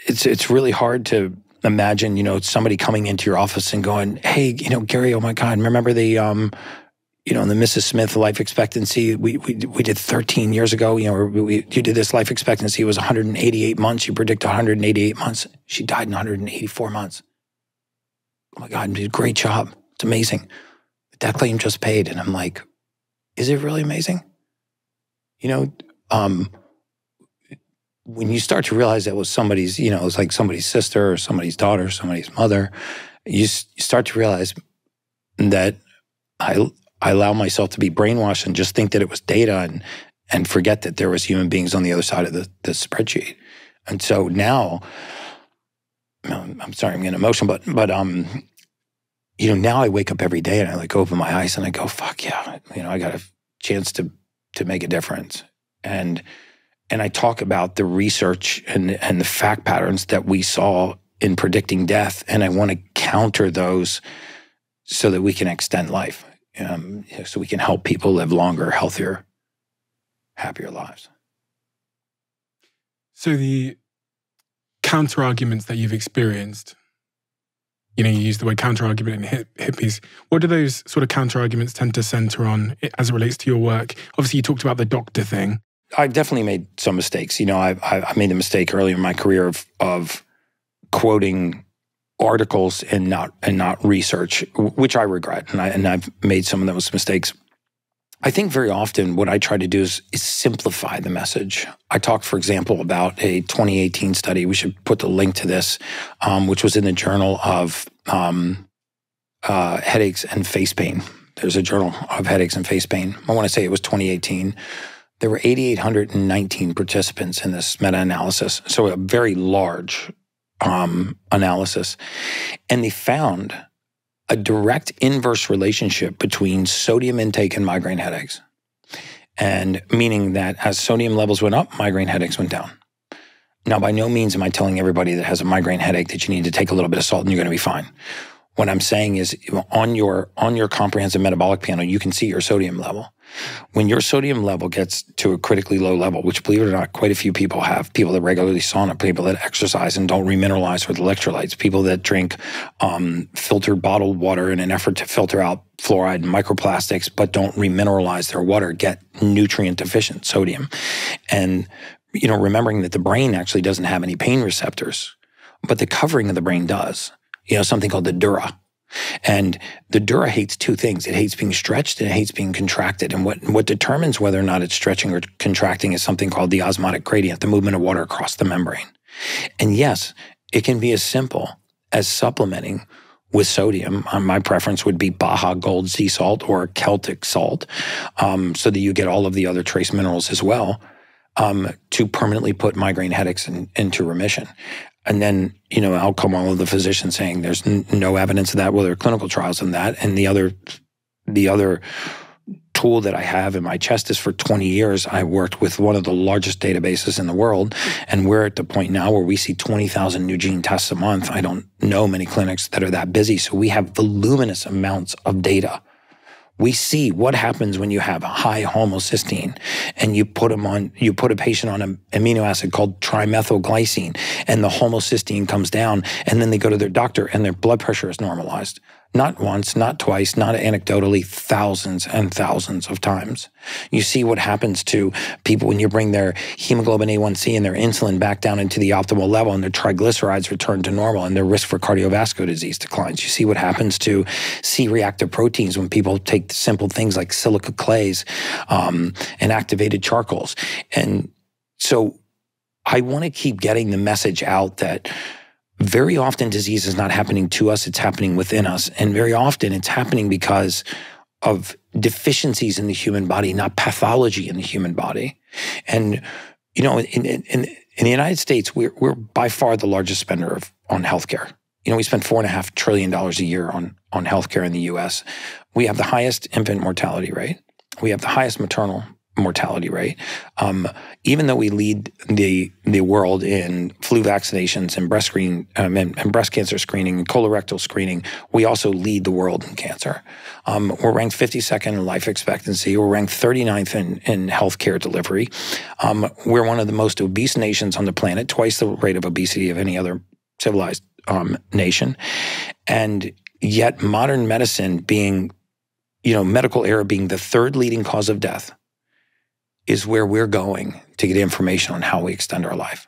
it's really hard to imagine, somebody coming into your office and going, hey, Gary, oh my God, remember the, the Mrs. Smith life expectancy we did 13 years ago, you did this life expectancy, it was 188 months. You predict 188 months. She died in 184 months. Oh my God, you did a great job. It's amazing. That claim just paid. And I'm like, is it really amazing? When you start to realize that was somebody's, it was like somebody's sister or somebody's daughter, somebody's mother, you start to realize that I allow myself to be brainwashed and just think that it was data and forget that there was human beings on the other side of the spreadsheet. And so now, I'm sorry, I'm getting emotional, but now I wake up every day and I open my eyes and I go, fuck yeah, I got a chance to make a difference. And I talk about the research and the fact patterns that we saw in predicting death, and I want to counter those so that we can extend life, so we can help people live longer, healthier, happier lives.
So the counter-arguments that you've experienced, you use the word counter-argument in hippies. What do those sort of counter-arguments tend to center on as it relates to your work? Obviously, you talked about the doctor thing.
I definitely made some mistakes. I made the mistake earlier in my career of quoting articles and not research, which I regret, and I've made some of those mistakes. I think very often what I try to do is simplify the message. I talked, for example, about a 2018 study. We should put the link to this, which was in the Journal of Headaches and Face Pain. There's a Journal of Headaches and Face Pain. I want to say it was 2018. There were 8,819 participants in this meta-analysis, so a very large analysis. And they found a direct inverse relationship between sodium intake and migraine headaches. And meaning that as sodium levels went up, migraine headaches went down. Now, by no means am I telling everybody that has a migraine headache that you need to take a little bit of salt and you're going to be fine. What I'm saying is on your comprehensive metabolic panel, you can see your sodium level. When your sodium level gets to a critically low level, which believe it or not, quite a few people have, people that regularly sauna, people that exercise and don't remineralize with electrolytes, people that drink filtered bottled water in an effort to filter out fluoride and microplastics, but don't remineralize their water, get nutrient deficient sodium. And, remembering that the brain actually doesn't have any pain receptors, but the covering of the brain does, something called the dura. And the dura hates two things. It hates being stretched and it hates being contracted. And what determines whether or not it's stretching or contracting is something called the osmotic gradient, the movement of water across the membrane. And yes, it can be as simple as supplementing with sodium. My preference would be Baja Gold sea salt or Celtic salt, so that you get all of the other trace minerals as well, to permanently put migraine headaches into remission. And then, out come all of the physicians saying there's no evidence of that. Well, there are clinical trials on that. And the other tool that I have in my chest is for 20 years, I worked with one of the largest databases in the world. And we're at the point now where we see 20,000 new gene tests a month. I don't know many clinics that are that busy. So we have voluminous amounts of data. We see what happens when you have high homocysteine and you put a patient on an amino acid called trimethylglycine, and the homocysteine comes down, and then they go to their doctor and their blood pressure is normalized. Not once, not twice, not anecdotally, thousands and thousands of times. You see what happens to people when you bring their hemoglobin A1C and their insulin back down into the optimal level and their triglycerides return to normal and their risk for cardiovascular disease declines. You see what happens to C-reactive proteins when people take simple things like silica clays and activated charcoals. And so I want to keep getting the message out that very often disease is not happening to us, it's happening within us. And very often it's happening because of deficiencies in the human body, not pathology in the human body. And, in the United States, we're by far the largest spender on healthcare. We spend $4.5 trillion a year on healthcare in the US. We have the highest infant mortality rate. We have the highest maternal mortality rate. Even though we lead the world in flu vaccinations and breast cancer screening and colorectal screening, we also lead the world in cancer. We're ranked 52nd in life expectancy. We're ranked 39th in healthcare delivery. We're one of the most obese nations on the planet, twice the rate of obesity of any other civilized nation. And yet modern medicine being, medical error being the third leading cause of death, is where we're going to get information on how we extend our life.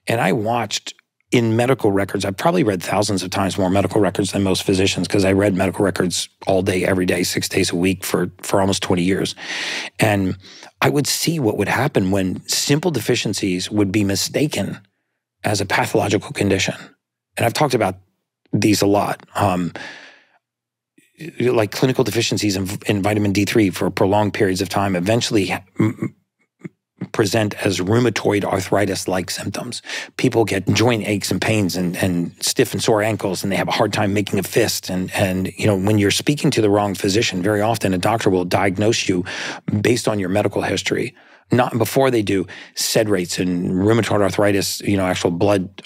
And I watched in medical records, I've probably read thousands of times more medical records than most physicians because I read medical records all day, every day, 6 days a week for almost 20 years. And I would see what would happen when simple deficiencies would be mistaken as a pathological condition. And I've talked about these a lot. Like clinical deficiencies in vitamin D3 for prolonged periods of time eventually present as rheumatoid arthritis-like symptoms. People get joint aches and pains and stiff and sore ankles, and they have a hard time making a fist. And when you're speaking to the wrong physician, very often a doctor will diagnose you based on your medical history. Not before they do SED rates and rheumatoid arthritis, actual blood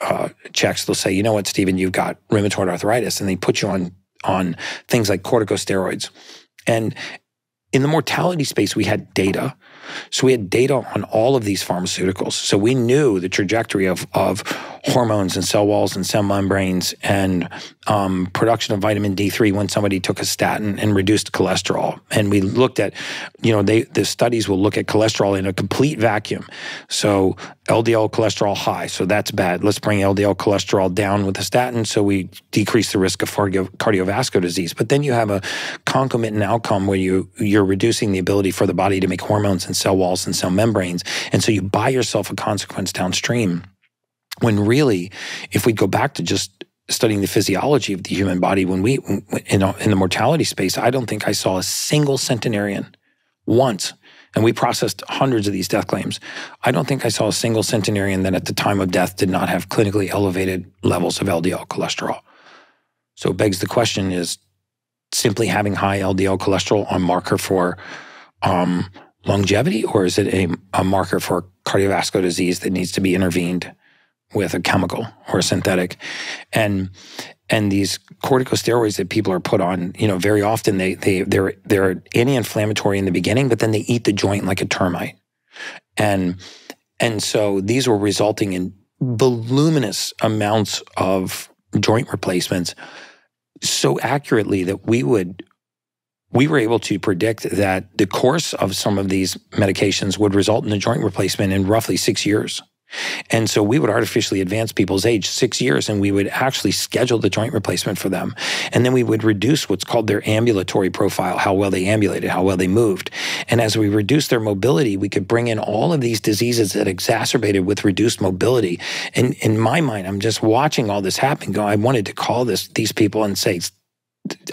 checks. They'll say, you know what, Stephen, you've got rheumatoid arthritis, and they put you on things like corticosteroids. And in the mortality space, we had data. So we had data on all of these pharmaceuticals. So we knew the trajectory of hormones and cell walls and cell membranes and production of vitamin D3 when somebody took a statin and reduced cholesterol. And we looked at, the studies will look at cholesterol in a complete vacuum. So LDL cholesterol high, so that's bad. Let's bring LDL cholesterol down with a statin so we decrease the risk of cardiovascular disease. But then you have a concomitant outcome where you're reducing the ability for the body to make hormones and cell walls and cell membranes. And so you buy yourself a consequence downstream. When really, if we go back to just studying the physiology of the human body, when we, in the mortality space, I don't think I saw a single centenarian once, and we processed hundreds of these death claims. I don't think I saw a single centenarian that at the time of death did not have clinically elevated levels of LDL cholesterol. So it begs the question, is simply having high LDL cholesterol a marker for longevity, or is it a marker for cardiovascular disease that needs to be intervened with a chemical or a synthetic. And these corticosteroids that people are put on, very often they're anti-inflammatory in the beginning, but then they eat the joint like a termite. And so these were resulting in voluminous amounts of joint replacements so accurately that we were able to predict that the course of some of these medications would result in a joint replacement in roughly 6 years. And so we would artificially advance people's age 6 years, and we would actually schedule the joint replacement for them. And then we would reduce what's called their ambulatory profile, how well they ambulated, how well they moved. And as we reduced their mobility, we could bring in all of these diseases that exacerbated with reduced mobility. And in my mind, I'm just watching all this happen, I wanted to call these people and say,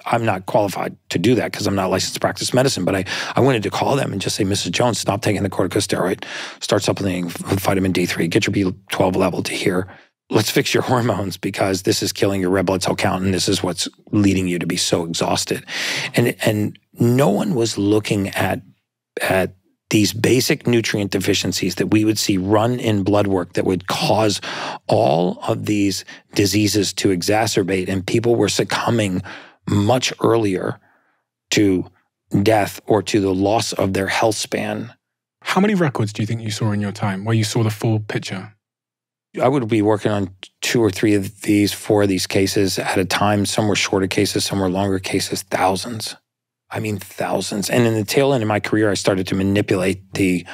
I'm not qualified to do that because I'm not licensed to practice medicine, but I wanted to call them and just say, Mrs. Jones, stop taking the corticosteroid, start supplementing with vitamin D3, get your B12 level to here. Let's fix your hormones because this is killing your red blood cell count and this is what's leading you to be so exhausted. And no one was looking at these basic nutrient deficiencies that we would see run in blood work that would cause all of these diseases to exacerbate, and people were succumbing much earlier to death or to the loss of their health span.
How many records do you think you saw in your time where you saw the full picture?
I would be working on 2 or 3 of these, 4 of these cases at a time. Some were shorter cases, some were longer cases, thousands. I mean, thousands. And in the tail end of my career, I started to manipulate the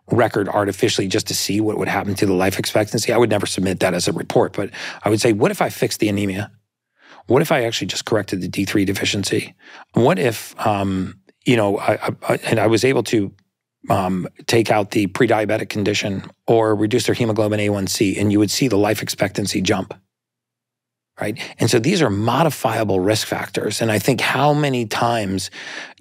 record artificially just to see what would happen to the life expectancy. I would never submit that as a report, but I would say, what if I fixed the anemia? What if I actually just corrected the D3 deficiency? What if, I was able to take out the pre-diabetic condition or reduce their hemoglobin A1C, and you would see the life expectancy jump, right? And so these are modifiable risk factors. And I think how many times,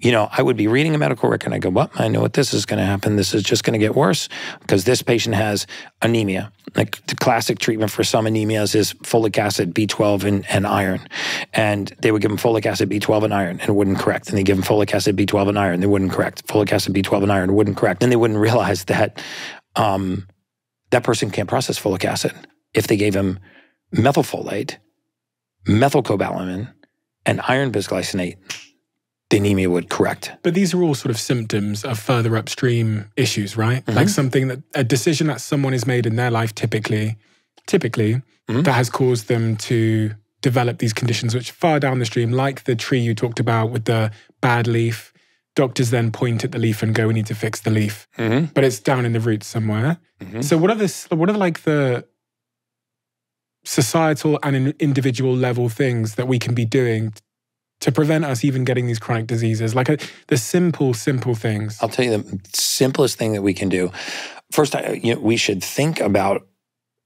I would be reading a medical record and I go, well, I know what this is going to happen. This is just going to get worse because this patient has anemia. Like the classic treatment for some anemias is folic acid, B12, and iron. And they would give them folic acid, B12, and iron, and it wouldn't correct. And they give them folic acid, B12, and iron, they wouldn't correct. Folic acid, B12, and iron, wouldn't correct. And they wouldn't realize that that person can't process folic acid. If they gave him methylfolate, methylcobalamin, and iron bisglycinate, the anemia would correct.
But these are all sort of symptoms of further upstream issues, right? Mm-hmm. Like a decision that someone has made in their life typically, mm-hmm. that has caused them to develop these conditions which far down the stream, like the tree you talked about with the bad leaf. Doctors then point at the leaf and go, we need to fix the leaf. Mm-hmm. But it's down in the roots somewhere. Mm-hmm. So what are the societal and individual level things that we can be doing to prevent us even getting these chronic diseases? Like the simple things.
I'll tell you the simplest thing that we can do. First, we should think about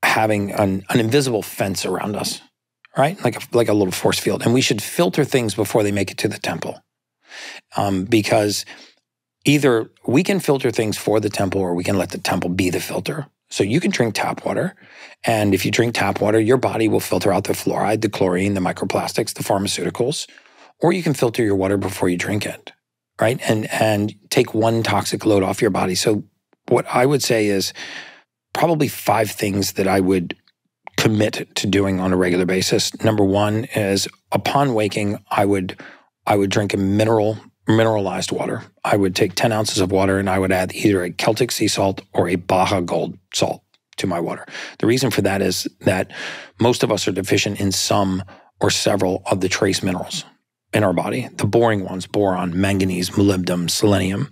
having an invisible fence around us, right? Like a little force field. And we should filter things before they make it to the temple. Because either we can filter things for the temple or we can let the temple be the filter. So you can drink tap water, and if you drink tap water, your body will filter out the fluoride, the chlorine, the microplastics, the pharmaceuticals, or you can filter your water before you drink it, right? And take one toxic load off your body. So what I would say is probably 5 things that I would commit to doing on a regular basis. Number 1 is upon waking, I would drink a mineralized water. I would take 10 ounces of water and I would add either a Celtic sea salt or a Baja Gold salt to my water. The reason for that is that most of us are deficient in some or several of the trace minerals in our body, the boring ones, boron, manganese, molybdenum, selenium,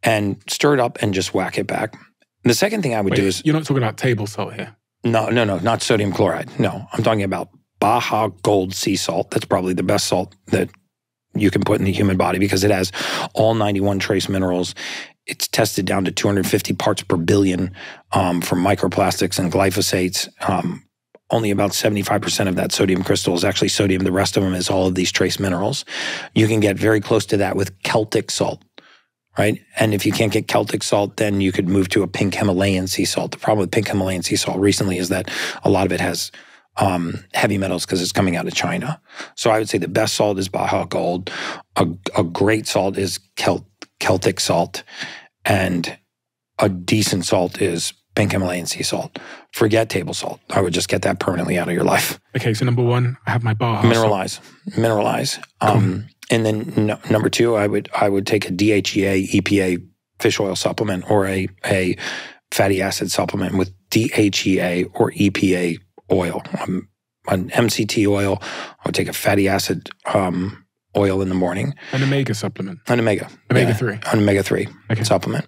and stir it up and just whack it back. And the second thing I would do is...
You're not talking about table salt here?
No, not sodium chloride. No, I'm talking about Baja Gold sea salt. That's probably the best salt that you can put in the human body because it has all 91 trace minerals. It's tested down to 250 parts per billion for microplastics and glyphosates. Only about 75% of that sodium crystal is actually sodium. The rest of them is all of these trace minerals. You can get very close to that with Celtic salt, right? And if you can't get Celtic salt, then you could move to a pink Himalayan sea salt. The problem with pink Himalayan sea salt recently is that a lot of it has heavy metals because it's coming out of China. So I would say the best salt is Baja Gold. A great salt is Celtic salt. And a decent salt is pink Himalayan sea salt. Forget table salt. I would just get that permanently out of your life.
Okay, so number one, I have my bar.
Mineralize. Cool. And then number two, I would take a DHEA, EPA fish oil supplement or a fatty acid supplement with DHEA or EPA oil. An MCT oil. I would take a fatty acid oil in the morning.
An omega supplement.
An omega.
Omega-3.
An omega-3 supplement.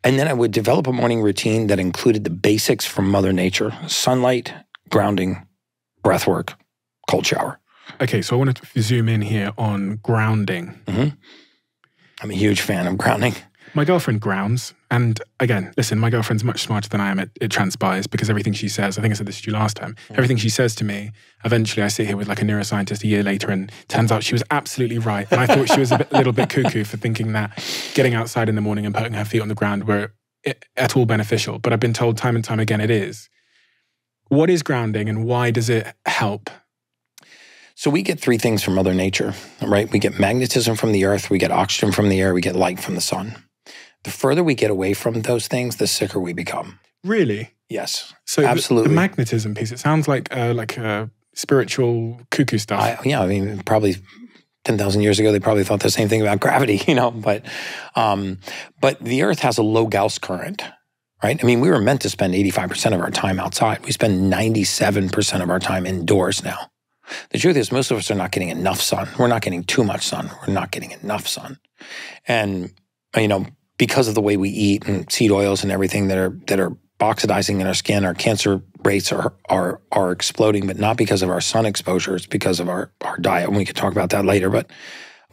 And then I would develop a morning routine that included the basics from Mother Nature: sunlight, grounding, breath work, cold shower.
Okay, so I want to zoom in here on grounding.
Mm-hmm. I'm a huge fan of grounding.
My girlfriend grounds. And again, listen, my girlfriend's much smarter than I am. It transpires because everything she says, I think I said this to you last time, everything she says to me, eventually I sit here with like a neuroscientist a year later and turns out she was absolutely right. And I thought she was a little bit cuckoo for thinking that getting outside in the morning and putting her feet on the ground were at all beneficial. But I've been told time and time again it is. What is grounding and why does it help?
So we get three things from Mother Nature, right? We get magnetism from the earth, we get oxygen from the air, we get light from the sun. The further we get away from those things, the sicker we become.
Really?
Yes,
so
absolutely.
The magnetism piece, it sounds like spiritual cuckoo stuff.
I mean, probably 10,000 years ago, they probably thought the same thing about gravity, but the earth has a low Gauss current, right? I mean, we were meant to spend 85% of our time outside. We spend 97% of our time indoors now. The truth is, most of us are not getting enough sun. We're not getting too much sun. We're not getting enough sun. And, because of the way we eat and seed oils and everything that are oxidizing in our skin, our cancer rates are exploding, but not because of our sun exposure. It's because of our diet. And we could talk about that later. But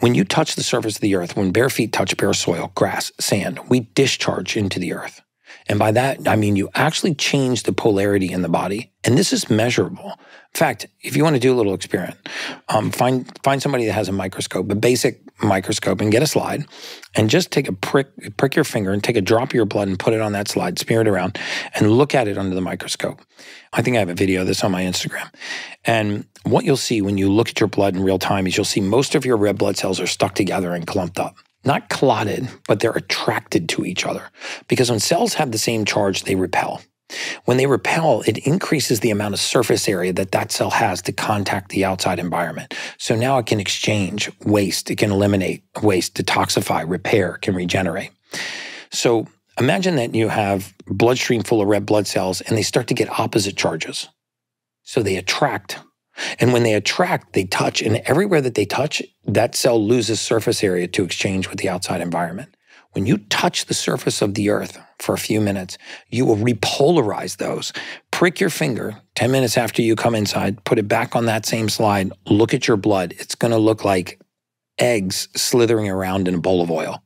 when you touch the surface of the earth, when bare feet touch bare soil, grass, sand, we discharge into the earth. And by that, I mean you actually change the polarity in the body. And this is measurable. In fact, if you want to do a little experiment, find somebody that has a microscope, a basic microscope, and get a slide, and just take a prick your finger and take a drop of your blood and put it on that slide, smear it around, and look at it under the microscope. I think I have a video of this on my Instagram. And what you'll see when you look at your blood in real time is you'll see most of your red blood cells are stuck together and clumped up. Not clotted, but they're attracted to each other. Because when cells have the same charge, they repel. When they repel, it increases the amount of surface area that cell has to contact the outside environment. So now it can exchange waste, it can eliminate waste, detoxify, repair, can regenerate. So imagine that you have a bloodstream full of red blood cells and they start to get opposite charges. So they attract. And when they attract, they touch. And everywhere that they touch, that cell loses surface area to exchange with the outside environment. When you touch the surface of the earth for a few minutes, you will repolarize those. Prick your finger 10 minutes after you come inside, put it back on that same slide, look at your blood. It's going to look like eggs slithering around in a bowl of oil.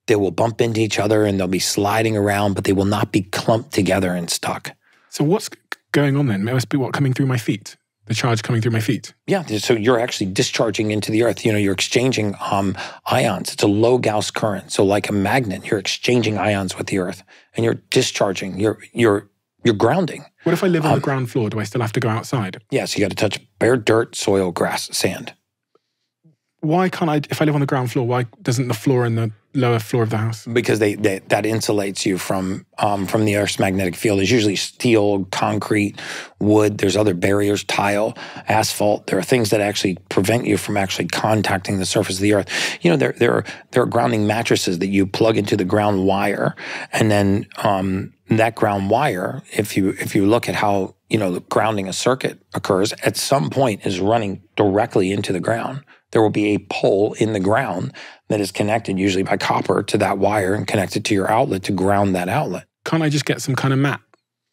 They will bump into each other and they'll be sliding around, but they will not be clumped together and stuck.
So what's going on then? It must be coming through my feet? The charge coming through my feet.
Yeah, so you're actually discharging into the earth. You're exchanging ions. It's a low Gauss current. So like a magnet, you're exchanging ions with the earth and you're discharging. You're grounding.
What if I live on the ground floor? Do I still have to go outside?
Yeah, so you got to touch bare dirt, soil, grass, sand.
Why can't I, if I live on the ground floor, why doesn't the floor and the lower floor of the house?
Because that insulates you from the Earth's magnetic field. There's usually steel, concrete, wood. There's other barriers, tile, asphalt. There are things that actually prevent you from actually contacting the surface of the Earth. There are grounding mattresses that you plug into the ground wire, and then that ground wire, if you look at how the grounding a circuit occurs, at some point is running directly into the ground. There will be a pole in the ground that is connected, usually by copper, to that wire and connected to your outlet to ground that outlet.
Can't I just get some kind of mat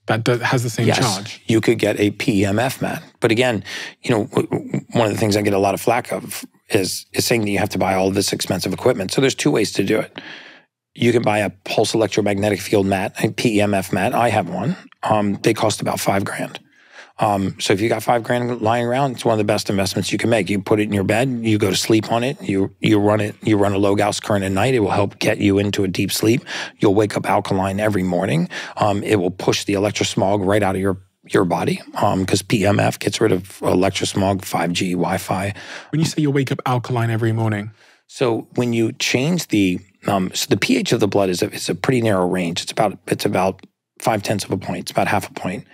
that has the same charge?
You could get a PEMF mat. But again, one of the things I get a lot of flack of is saying that you have to buy all of this expensive equipment. So there's two ways to do it. You can buy a pulse electromagnetic field mat, a PEMF mat. I have one. They cost about $5,000. So if you got $5,000 lying around, it's one of the best investments you can make. You put it in your bed, you go to sleep on it, you run a low Gauss current at night. It will help get you into a deep sleep. You'll wake up alkaline every morning. It will push the electrosmog right out of your body because PEMF gets rid of electrosmog, 5G, Wi-Fi.
When you say you'll wake up alkaline every morning?
So when you change the pH of the blood is a pretty narrow range. It's about 0.5 of a point. It's about half a point.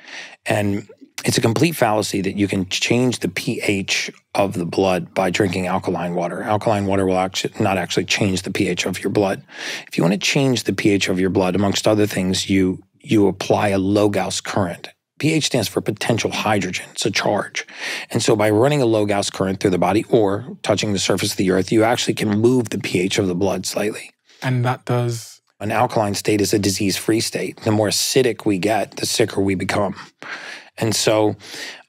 And it's a complete fallacy that you can change the pH of the blood by drinking alkaline water. Alkaline water will not actually change the pH of your blood. If you want to change the pH of your blood, amongst other things, you apply a low Gauss current. pH stands for potential hydrogen. It's a charge. And so by running a low Gauss current through the body or touching the surface of the earth, you actually can move the pH of the blood slightly.
And that does?
An alkaline state is a disease-free state. The more acidic we get, the sicker we become. And so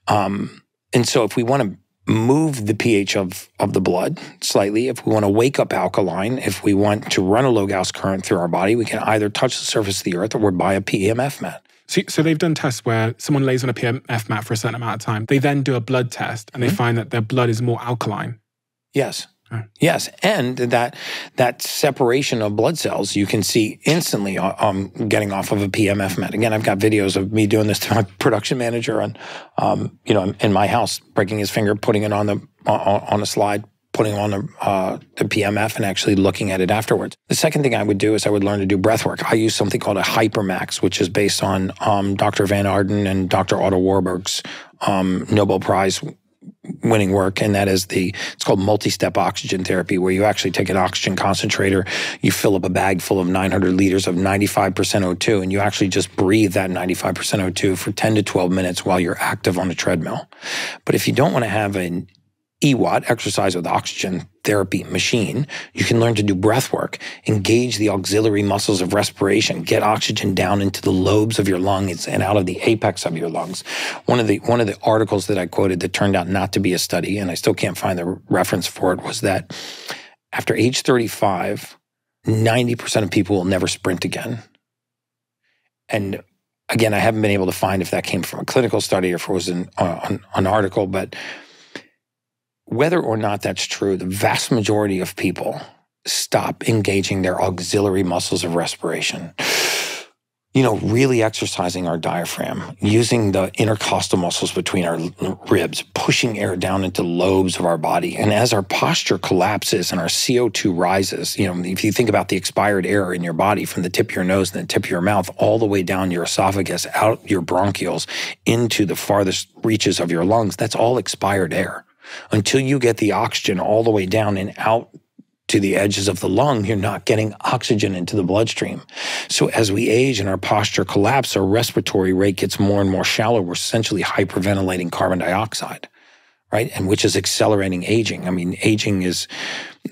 if we want to move the pH of the blood slightly, if we want to wake up alkaline, if we want to run a low Gauss current through our body, we can either touch the surface of the earth or buy a PEMF mat.
So they've done tests where someone lays on a PEMF mat for a certain amount of time. They then do a blood test and they find that their blood is more alkaline.
Yes. Yes, and that separation of blood cells you can see instantly getting off of a PEMF mat. Again, I've got videos of me doing this to my production manager on, in my house, breaking his finger, putting it on a slide, putting on the PEMF, and actually looking at it afterwards. The second thing I would do is I would learn to do breath work. I use something called a Hypermax, which is based on Dr. Van Arden and Dr. Otto Warburg's Nobel Prize winning work, and that is it's called multi-step oxygen therapy, where you actually take an oxygen concentrator, you fill up a bag full of 900 liters of 95% O2, and you actually just breathe that 95% O2 for 10 to 12 minutes while you're active on a treadmill. But if you don't want to have an EWOT, exercise with oxygen therapy machine, you can learn to do breath work, engage the auxiliary muscles of respiration, get oxygen down into the lobes of your lungs and out of the apex of your lungs. One of the articles that I quoted that turned out not to be a study, and I still can't find the reference for it, was that after age 35, 90% of people will never sprint again. And again, I haven't been able to find if that came from a clinical study or if it was an article, but whether or not that's true, the vast majority of people stop engaging their auxiliary muscles of respiration. Really exercising our diaphragm, using the intercostal muscles between our ribs, pushing air down into lobes of our body. And as our posture collapses and our CO2 rises, if you think about the expired air in your body from the tip of your nose and the tip of your mouth all the way down your esophagus, out your bronchioles, into the farthest reaches of your lungs, that's all expired air. Until you get the oxygen all the way down and out to the edges of the lung, you're not getting oxygen into the bloodstream. So as we age and our posture collapses, our respiratory rate gets more and more shallow. We're essentially hyperventilating carbon dioxide, right? And which is accelerating aging. I mean, aging is,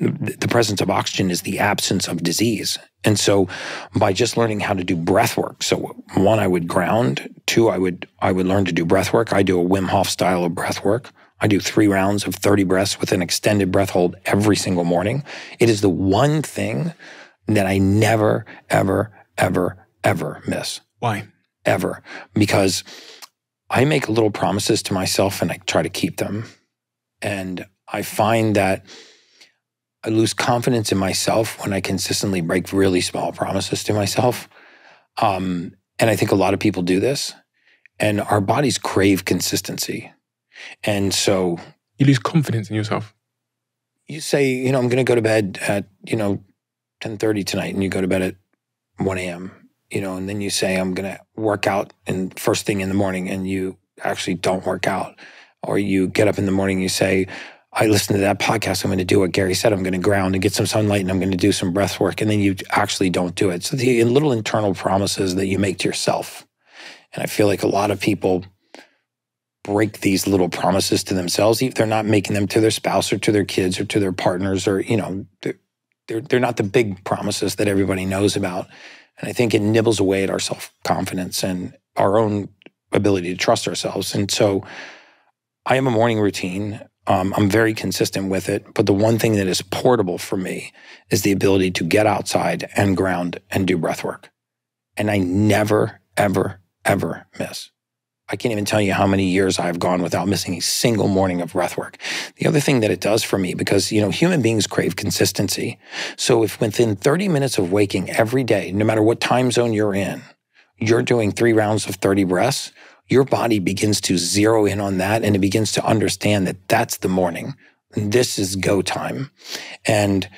the presence of oxygen is the absence of disease. And so by just learning how to do breath work, so one, I would ground. Two, I would learn to do breath work. I do a Wim Hof style of breath work. I do 3 rounds of 30 breaths with an extended breath hold every single morning. It is the one thing that I never, ever, ever, ever miss.
Why?
Ever. Because I make little promises to myself and I try to keep them. And I find that I lose confidence in myself when I consistently break really small promises to myself. And I think a lot of people do this. And our bodies crave consistency. And so
you lose confidence in yourself.
You say, I'm going to go to bed at, 10:30 tonight, and you go to bed at 1 a.m., and then you say, I'm going to work out and first thing in the morning, and you actually don't work out. Or you get up in the morning, you say, I listened to that podcast, I'm going to do what Gary said, I'm going to ground and get some sunlight, and I'm going to do some breath work, and then you actually don't do it. So the little internal promises that you make to yourself. And I feel like a lot of people break these little promises to themselves. They're not making them to their spouse or to their kids or to their partners, or, they're not the big promises that everybody knows about. And I think it nibbles away at our self-confidence and our own ability to trust ourselves. And so I have a morning routine. I'm very consistent with it. But the one thing that is portable for me is the ability to get outside and ground and do breath work. And I never, ever, ever miss. I can't even tell you how many years I've gone without missing a single morning of breath work. The other thing that it does for me, because, human beings crave consistency. So if within 30 minutes of waking every day, no matter what time zone you're in, you're doing 3 rounds of 30 breaths, your body begins to zero in on that, and it begins to understand that that's the morning. This is go time. And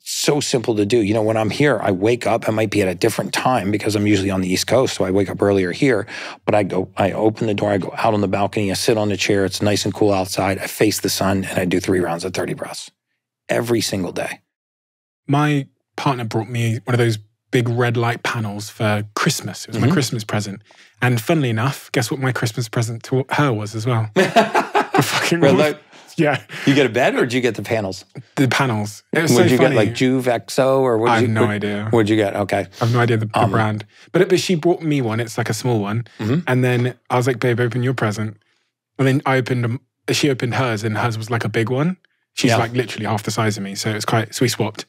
so simple to do. You know, when I'm here, I wake up, I might be at a different time because I'm usually on the East Coast, so I wake up earlier here, but I open the door, I go out on the balcony, I sit on the chair, it's nice and cool outside, I face the sun, and I do 3 rounds of 30 breaths every single day.
My partner brought me one of those big red light panels for Christmas. It was my Christmas present. And funnily enough, guess what my Christmas present to her was as well? A fucking
red light.
Yeah.
You get a bed or did you get the panels?
The panels. It was
Would
so
you
funny.
get like Juve EXO or what?
I have no idea.
What'd you get? Okay.
I have no idea the brand. But she brought me one. It's like a small one. And then I was like, babe, open your present. And then she opened hers and hers was like a big one. She's like literally half the size of me. So we swapped.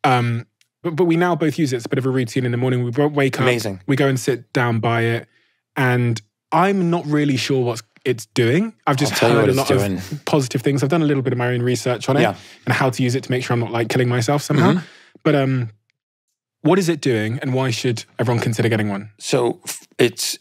But we now both use it. It's a bit of a routine in the morning. We wake up.
Amazing.
We go and sit down by it. And I'm not really sure what it's doing. I've just heard a lot of positive things. I've done a little bit of my own research on it and how to use it to make sure I'm not like killing myself somehow. But what is it doing and why should everyone consider getting one? So
it's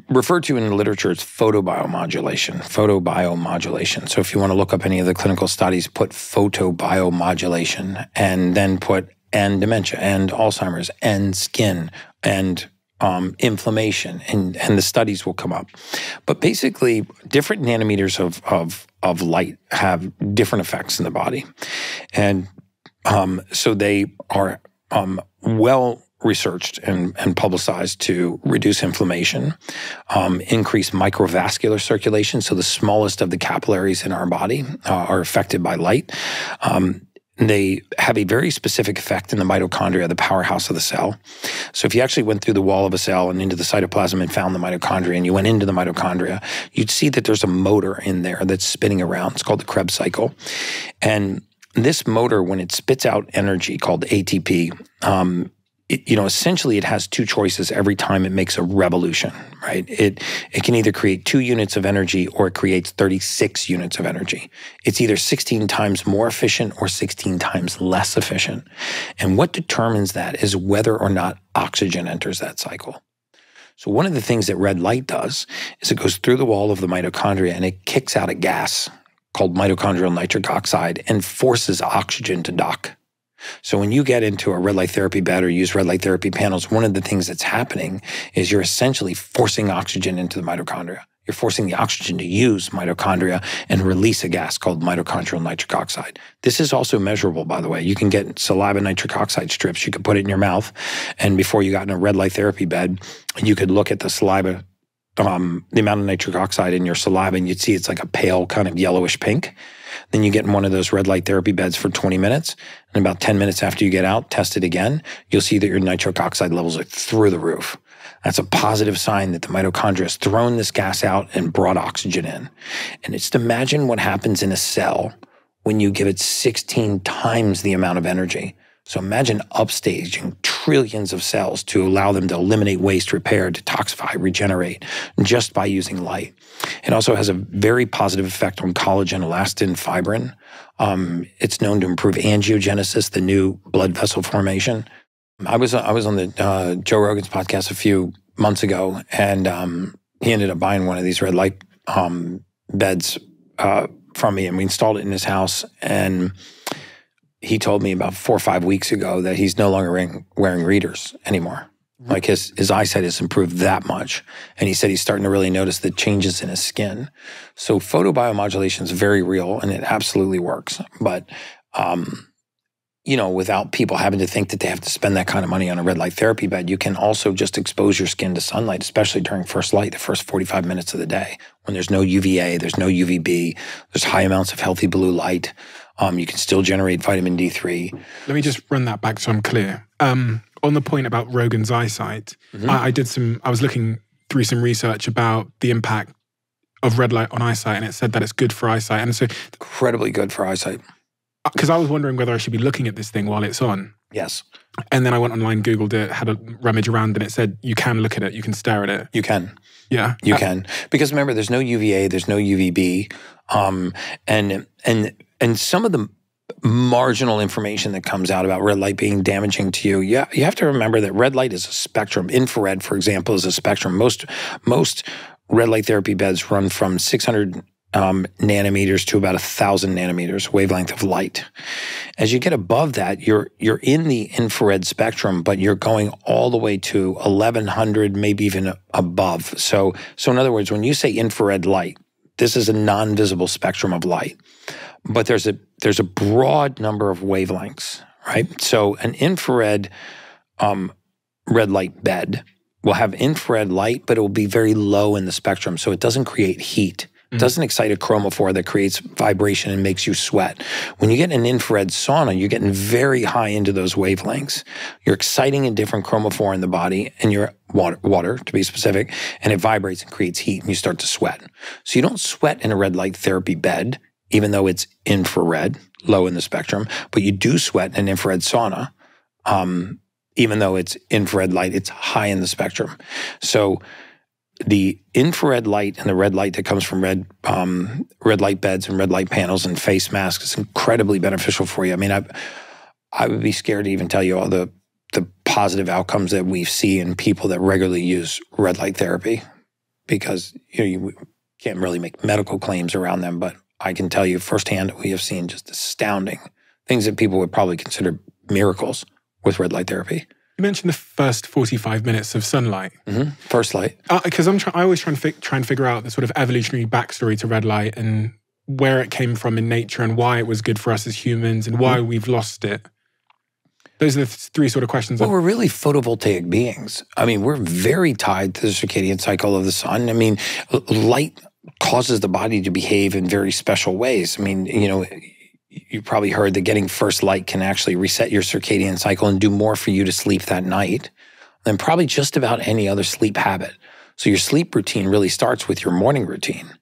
referred to in the literature as photobiomodulation. So if you want to look up any of the clinical studies, put photobiomodulation and then put and dementia and Alzheimer's and skin and inflammation, and the studies will come up. But basically, different nanometers of light have different effects in the body. And so they are well researched and publicized to reduce inflammation, increase microvascular circulation, so the smallest of the capillaries in our body are affected by light. They have a very specific effect in the mitochondria, the powerhouse of the cell. So if you actually went through the wall of a cell and into the cytoplasm and found the mitochondria and you went into the mitochondria, you'd see that there's a motor in there that's spinning around. It's called the Krebs cycle. And this motor, when it spits out energy called ATP, essentially it has 2 choices every time it makes a revolution, right? It can either create 2 units of energy or it creates 36 units of energy. It's either 16 times more efficient or 16 times less efficient. And what determines that is whether or not oxygen enters that cycle. So one of the things that red light does is it goes through the wall of the mitochondria and it kicks out a gas called mitochondrial nitric oxide and forces oxygen to dock. So when you get into a red light therapy bed or use red light therapy panels, one of the things that's happening is you're essentially forcing oxygen into the mitochondria. You're forcing the oxygen to use mitochondria and release a gas called mitochondrial nitric oxide. This is also measurable, by the way. You can get saliva nitric oxide strips. You could put it in your mouth. And before you got in a red light therapy bed, you could look at the saliva, the amount of nitric oxide in your saliva, and you'd see it's like a pale kind of yellowish pink. Then you get in one of those red light therapy beds for 20 minutes. And about 10 minutes after you get out, test it again. You'll see that your nitric oxide levels are through the roof. That's a positive sign that the mitochondria has thrown this gas out and brought oxygen in. And it's to imagine what happens in a cell when you give it 16 times the amount of energy. So imagine upstaging trillions of cells to allow them to eliminate waste, repair, detoxify, regenerate just by using light. It also has a very positive effect on collagen, elastin, fibrin. It's known to improve angiogenesis, the new blood vessel formation. I was on the Joe Rogan's podcast a few months ago, and he ended up buying one of these red light beds from me, and we installed it in his house. And he told me about 4 or 5 weeks ago that he's no longer wearing readers anymore. Like his eyesight has improved that much. And he said he's starting to really notice the changes in his skin. So photobiomodulation is very real and it absolutely works. But, without people having to think that they have to spend that kind of money on a red light therapy bed, you can also just expose your skin to sunlight, especially during first light, the first 45 minutes of the day, when there's no UVA, there's no UVB, there's high amounts of healthy blue light. You can still generate vitamin D3.
Let me just run that back so I'm clear. On the point about Rogan's eyesight, I was looking through some research about the impact of red light on eyesight, and it said that it's good for eyesight. And so,
incredibly good for eyesight.
Because I was wondering whether I should be looking at this thing while it's on.
Yes.
And then I went online, Googled it, had a rummage around, and it said you can look at it, you can stare at it.
You can.
Yeah.
You can. Because remember, there's no UVA, there's no UVB. And some of the marginal information that comes out about red light being damaging to you, you have to remember that red light is a spectrum. Infrared, for example, is a spectrum. Most red light therapy beds run from 600 nanometers to about 1,000 nanometers wavelength of light. As you get above that, you're in the infrared spectrum, but you're going all the way to 1,100, maybe even above. So in other words, when you say infrared light, this is a non-visible spectrum of light, but there's a broad number of wavelengths, right? So an infrared red light bed will have infrared light, but it will be very low in the spectrum, so it doesn't create heat. It doesn't excite a chromophore that creates vibration and makes you sweat. When you get an infrared sauna, you're getting very high into those wavelengths. You're exciting a different chromophore in the body, and your water to be specific, and it vibrates and creates heat, and you start to sweat. So you don't sweat in a red light therapy bed, even though it's infrared, low in the spectrum, but you do sweat in an infrared sauna, even though it's infrared light, it's high in the spectrum. So the infrared light and the red light that comes from red light beds and red light panels and face masks is incredibly beneficial for you. I mean, I would be scared to even tell you all the positive outcomes that we see in people that regularly use red light therapy, because you can't really make medical claims around them, but I can tell you firsthand we have seen just astounding things that people would probably consider miracles with red light therapy.
You mentioned the first 45 minutes of sunlight.
First light.
Because I always try and figure out the sort of evolutionary backstory to red light and where it came from in nature and why it was good for us as humans and why we've lost it. Those are the three sort of questions.
Well, we're really photovoltaic beings. I mean, we're very tied to the circadian cycle of the sun. I mean, light causes the body to behave in very special ways. I mean, you probably heard that getting first light can actually reset your circadian cycle and do more for you to sleep that night than probably just about any other sleep habit. So your sleep routine really starts with your morning routine.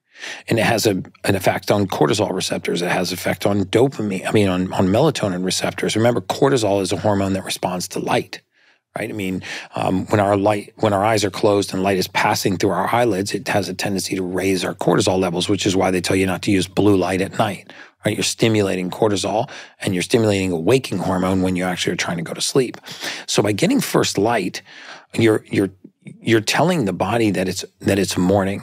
And it has an effect on cortisol receptors. It has effect on dopamine, on melatonin receptors. Remember, cortisol is a hormone that responds to light, right? I mean, when our eyes are closed and light is passing through our eyelids, it has a tendency to raise our cortisol levels, which is why they tell you not to use blue light at night. Right? You're stimulating cortisol and you're stimulating a waking hormone when you actually are trying to go to sleep. So by getting first light, you're telling the body that it's morning.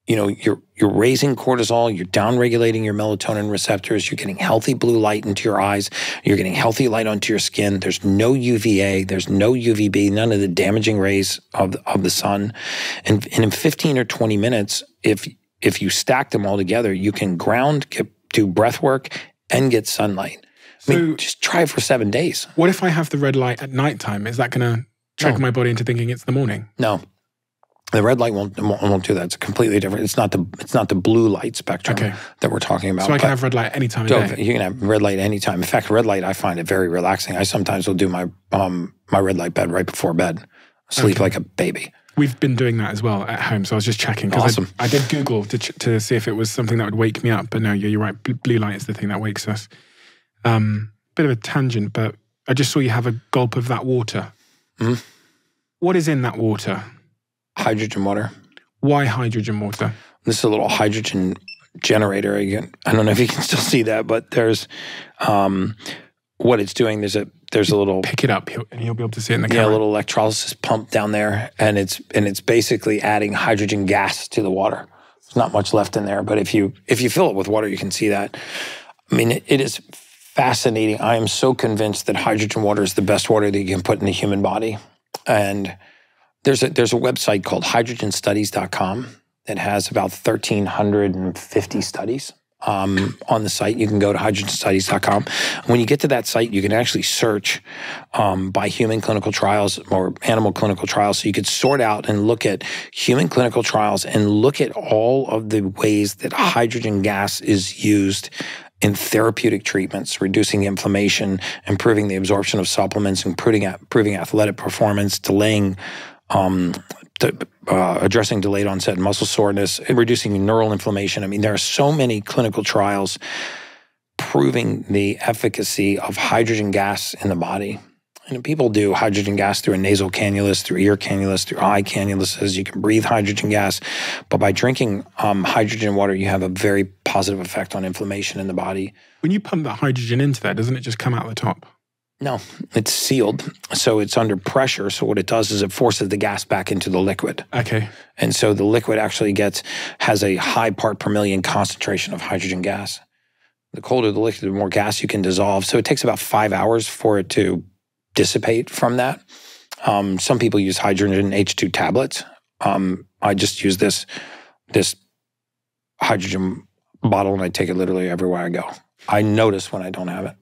You're raising cortisol, you're downregulating your melatonin receptors, you're getting healthy blue light into your eyes, you're getting healthy light onto your skin. There's no UVA, there's no UVB, none of the damaging rays of the sun. And in 15 or 20 minutes, if you stack them all together, you can do breath work and get sunlight. I mean, just try it for 7 days.
What if I have the red light at nighttime? Is that going to trick my body into thinking it's the morning?
No. The red light won't do that. It's completely different. It's not the blue light spectrum that we're talking about.
So I can have red light any time of day?
You can have red light anytime. In fact, red light, I find it very relaxing. I sometimes will do my red light bed right before bed. Sleep like a baby.
We've been doing that as well at home, so I was just checking. Awesome. I did Google to see if it was something that would wake me up, but no, you're right. Blue light is the thing that wakes us. Bit of a tangent, but I just saw you have a gulp of that water.
Mm-hmm.
What is in that water?
Hydrogen water.
Why hydrogen water?
This is a little hydrogen generator. Again, I don't know if you can still see that, but there's what it's doing. There's a little
pick it up, and you'll be able to see it in the camera.
Yeah, a little electrolysis pump down there, and it's basically adding hydrogen gas to the water. There's not much left in there, but if you fill it with water, you can see that. I mean, it is fascinating. I am so convinced that hydrogen water is the best water that you can put in the human body, and there's a website called hydrogenstudies.com that has about 1,350 studies. On the site. You can go to hydrogenstudies.com. When you get to that site, you can actually search by human clinical trials or animal clinical trials. So you could sort out and look at human clinical trials and look at all of the ways that hydrogen gas is used in therapeutic treatments, reducing inflammation, improving the absorption of supplements, improving athletic performance, delaying addressing delayed onset muscle soreness, and reducing neural inflammation. I mean, there are so many clinical trials proving the efficacy of hydrogen gas in the body. And people do hydrogen gas through a nasal cannulus, through ear cannulus, through eye cannuluses. You can breathe hydrogen gas. But by drinking hydrogen water, you have a very positive effect on inflammation in the body.
When you pump that hydrogen into there, doesn't it just come out the top?
No, it's sealed. So it's under pressure. So what it does is it forces the gas back into the liquid.
Okay.
And so the liquid actually has a high part per million concentration of hydrogen gas. The colder the liquid, the more gas you can dissolve. So it takes about 5 hours for it to dissipate from that. Some people use hydrogen H2 tablets. I just use this hydrogen bottle and I take it literally everywhere I go. I notice when I don't have it.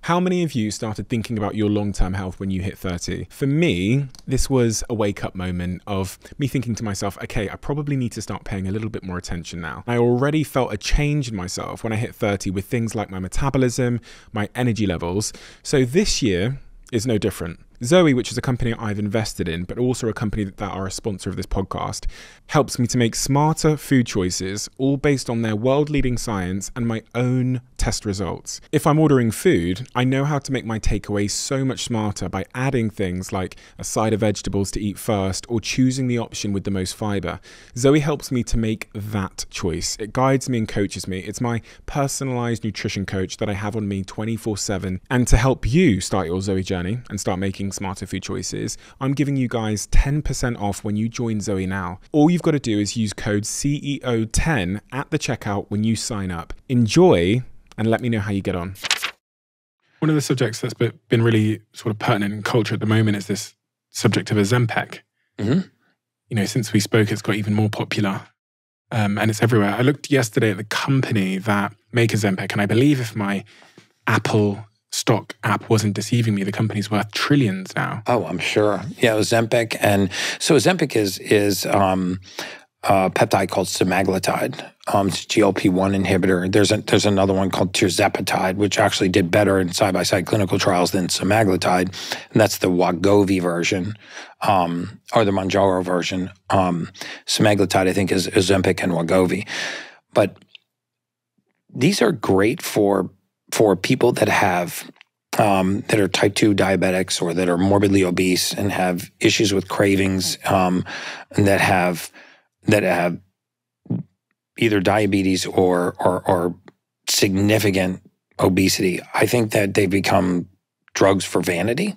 How many of you started thinking about your long-term health when you hit 30? For me, this was a wake-up moment of me thinking to myself, okay, I probably need to start paying a little bit more attention now. I already felt a change in myself when I hit 30 with things like my metabolism, my energy levels. So this year is no different. Zoe, which is a company I've invested in, but also a company that are a sponsor of this podcast, helps me to make smarter food choices, all based on their world-leading science and my own test results. If I'm ordering food, I know how to make my takeaway so much smarter by adding things like a side of vegetables to eat first or choosing the option with the most fiber. Zoe helps me to make that choice. It guides me and coaches me. It's my personalized nutrition coach that I have on me 24/7. And to help you start your Zoe journey and start making smarter food choices, I'm giving you guys 10% off when you join Zoe now. All you've got to do is use code CEO10 at the checkout when you sign up. Enjoy and let me know how you get on.
One of the subjects that's been really sort of pertinent in culture at the moment is this subject of Ozempic.
Mm-hmm.
You know, since we spoke, it's got even more popular and it's everywhere. I looked yesterday at the company that make Ozempic, and I believe if my Apple stock app wasn't deceiving me, the company's worth trillions now.
Oh, I'm sure. Yeah, Ozempic. And so Ozempic is a peptide called semaglutide. It's a GLP-1 inhibitor. There's another one called tirzepatide, which actually did better in side-by-side clinical trials than semaglutide. And that's the Wegovy version, or the Mounjaro version. Semaglutide, I think, is Ozempic and Wegovy. But these are great for people that have that are type 2 diabetics or that are morbidly obese and have issues with cravings, and that have either diabetes or significant obesity. I think that they become drugs for vanity.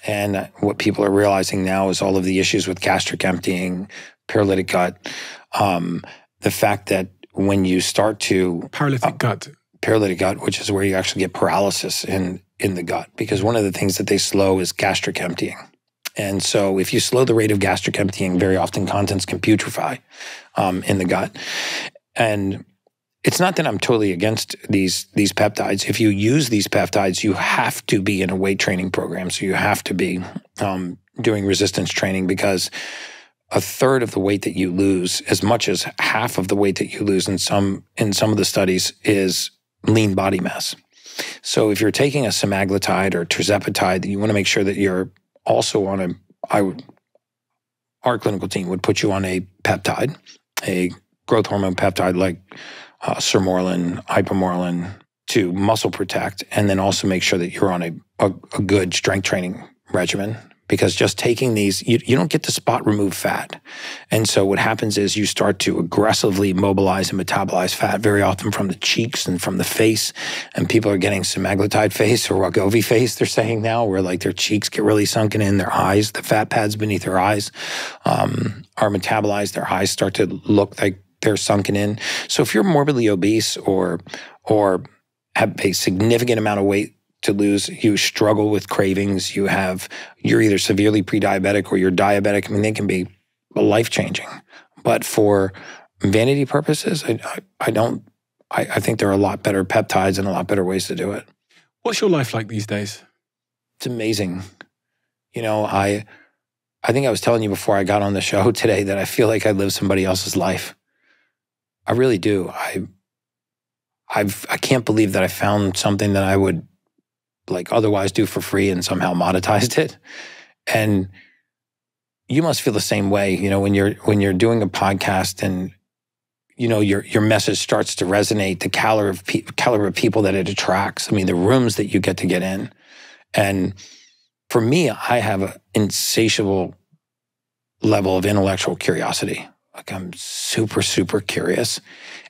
And what people are realizing now is all of the issues with gastric emptying, paralytic gut, the fact that when you start to
paralytic gut,
which is where you actually get paralysis in the gut, because one of the things that they slow is gastric emptying. And so if you slow the rate of gastric emptying, very often contents can putrefy in the gut. And it's not that I'm totally against these peptides. If you use these peptides, you have to be in a weight training program. So you have to be doing resistance training, because a third of the weight that you lose, as much as half of the weight that you lose in some of the studies, is lean body mass. So if you're taking a semaglutide or tirzepatide, you want to make sure that you're also on our clinical team would put you on a peptide, a growth hormone peptide like sermorelin, ipamorelin, to muscle protect, and then also make sure that you're on a good strength training regimen. Because just taking these, you don't get to spot remove fat. And so what happens is you start to aggressively mobilize and metabolize fat, very often from the cheeks and from the face. And people are getting semaglutide face or Wegovy face, they're saying now, where like their cheeks get really sunken in, their eyes, the fat pads beneath their eyes are metabolized, their eyes start to look like they're sunken in. So if you're morbidly obese or have a significant amount of weight to lose, you struggle with cravings, you're either severely pre-diabetic or you're diabetic, I mean, they can be life-changing. But for vanity purposes, I think there are a lot better peptides and a lot better ways to do it.
What's your life like these days?
It's amazing. You know, I think I was telling you before I got on the show today that I feel like I live somebody else's life. I really do. I can't believe that I found something that I would like otherwise do for free and somehow monetized it. And you must feel the same way, you know, when you're doing a podcast and, you know, your message starts to resonate, the caliber of people that it attracts. I mean, the rooms that you get to get in. And for me, I have an insatiable level of intellectual curiosity. Like I'm super, super curious.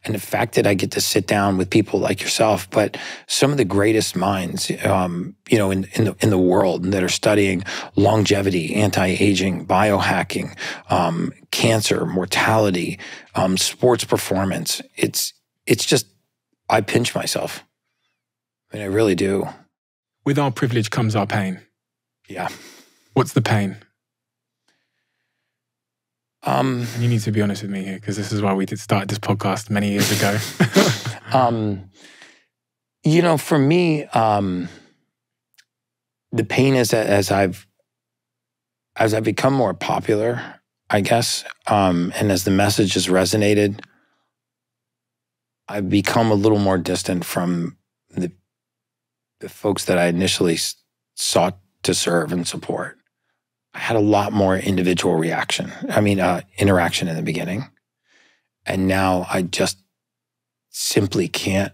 And the fact that I get to sit down with people like yourself, but some of the greatest minds, in the world that are studying longevity, anti-aging, biohacking, cancer, mortality, sports performance. It's just, I pinch myself. I mean, I really do.
With our privilege comes our pain.
Yeah.
What's the pain? And you need to be honest with me here, because this is why we did start this podcast many years ago.
For me, the pain is that as I've become more popular, I guess, and as the message has resonated, I've become a little more distant from the folks that I initially sought to serve and support. I had a lot more individual interaction in the beginning. And now I just simply can't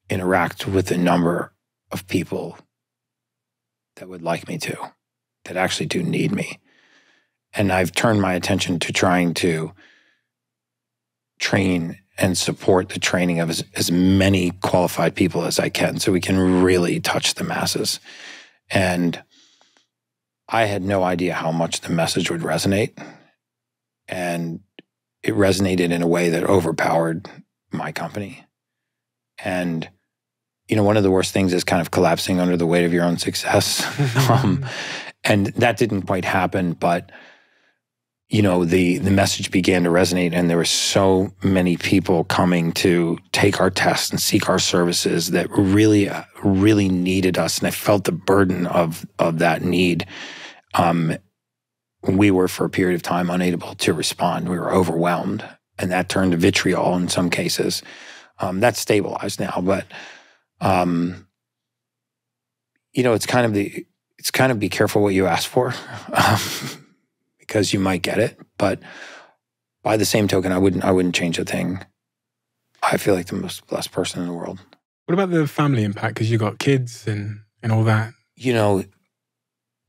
interact with the number of people that would like me to, that actually do need me. And I've turned my attention to trying to train and support the training of as many qualified people as I can so we can really touch the masses. And I had no idea how much the message would resonate. And it resonated in a way that overpowered my company. And, one of the worst things is kind of collapsing under the weight of your own success. And that didn't quite happen, but, the message began to resonate, and there were so many people coming to take our tests and seek our services that really, really needed us. And I felt the burden of that need. We were, for a period of time, unable to respond. We were overwhelmed, and that turned to vitriol in some cases. That's stabilized now, but it's kind of be careful what you ask for, because you might get it. But by the same token, I wouldn't change a thing. I feel like the most blessed person in the world.
What about the family impact? Because you got kids and all that.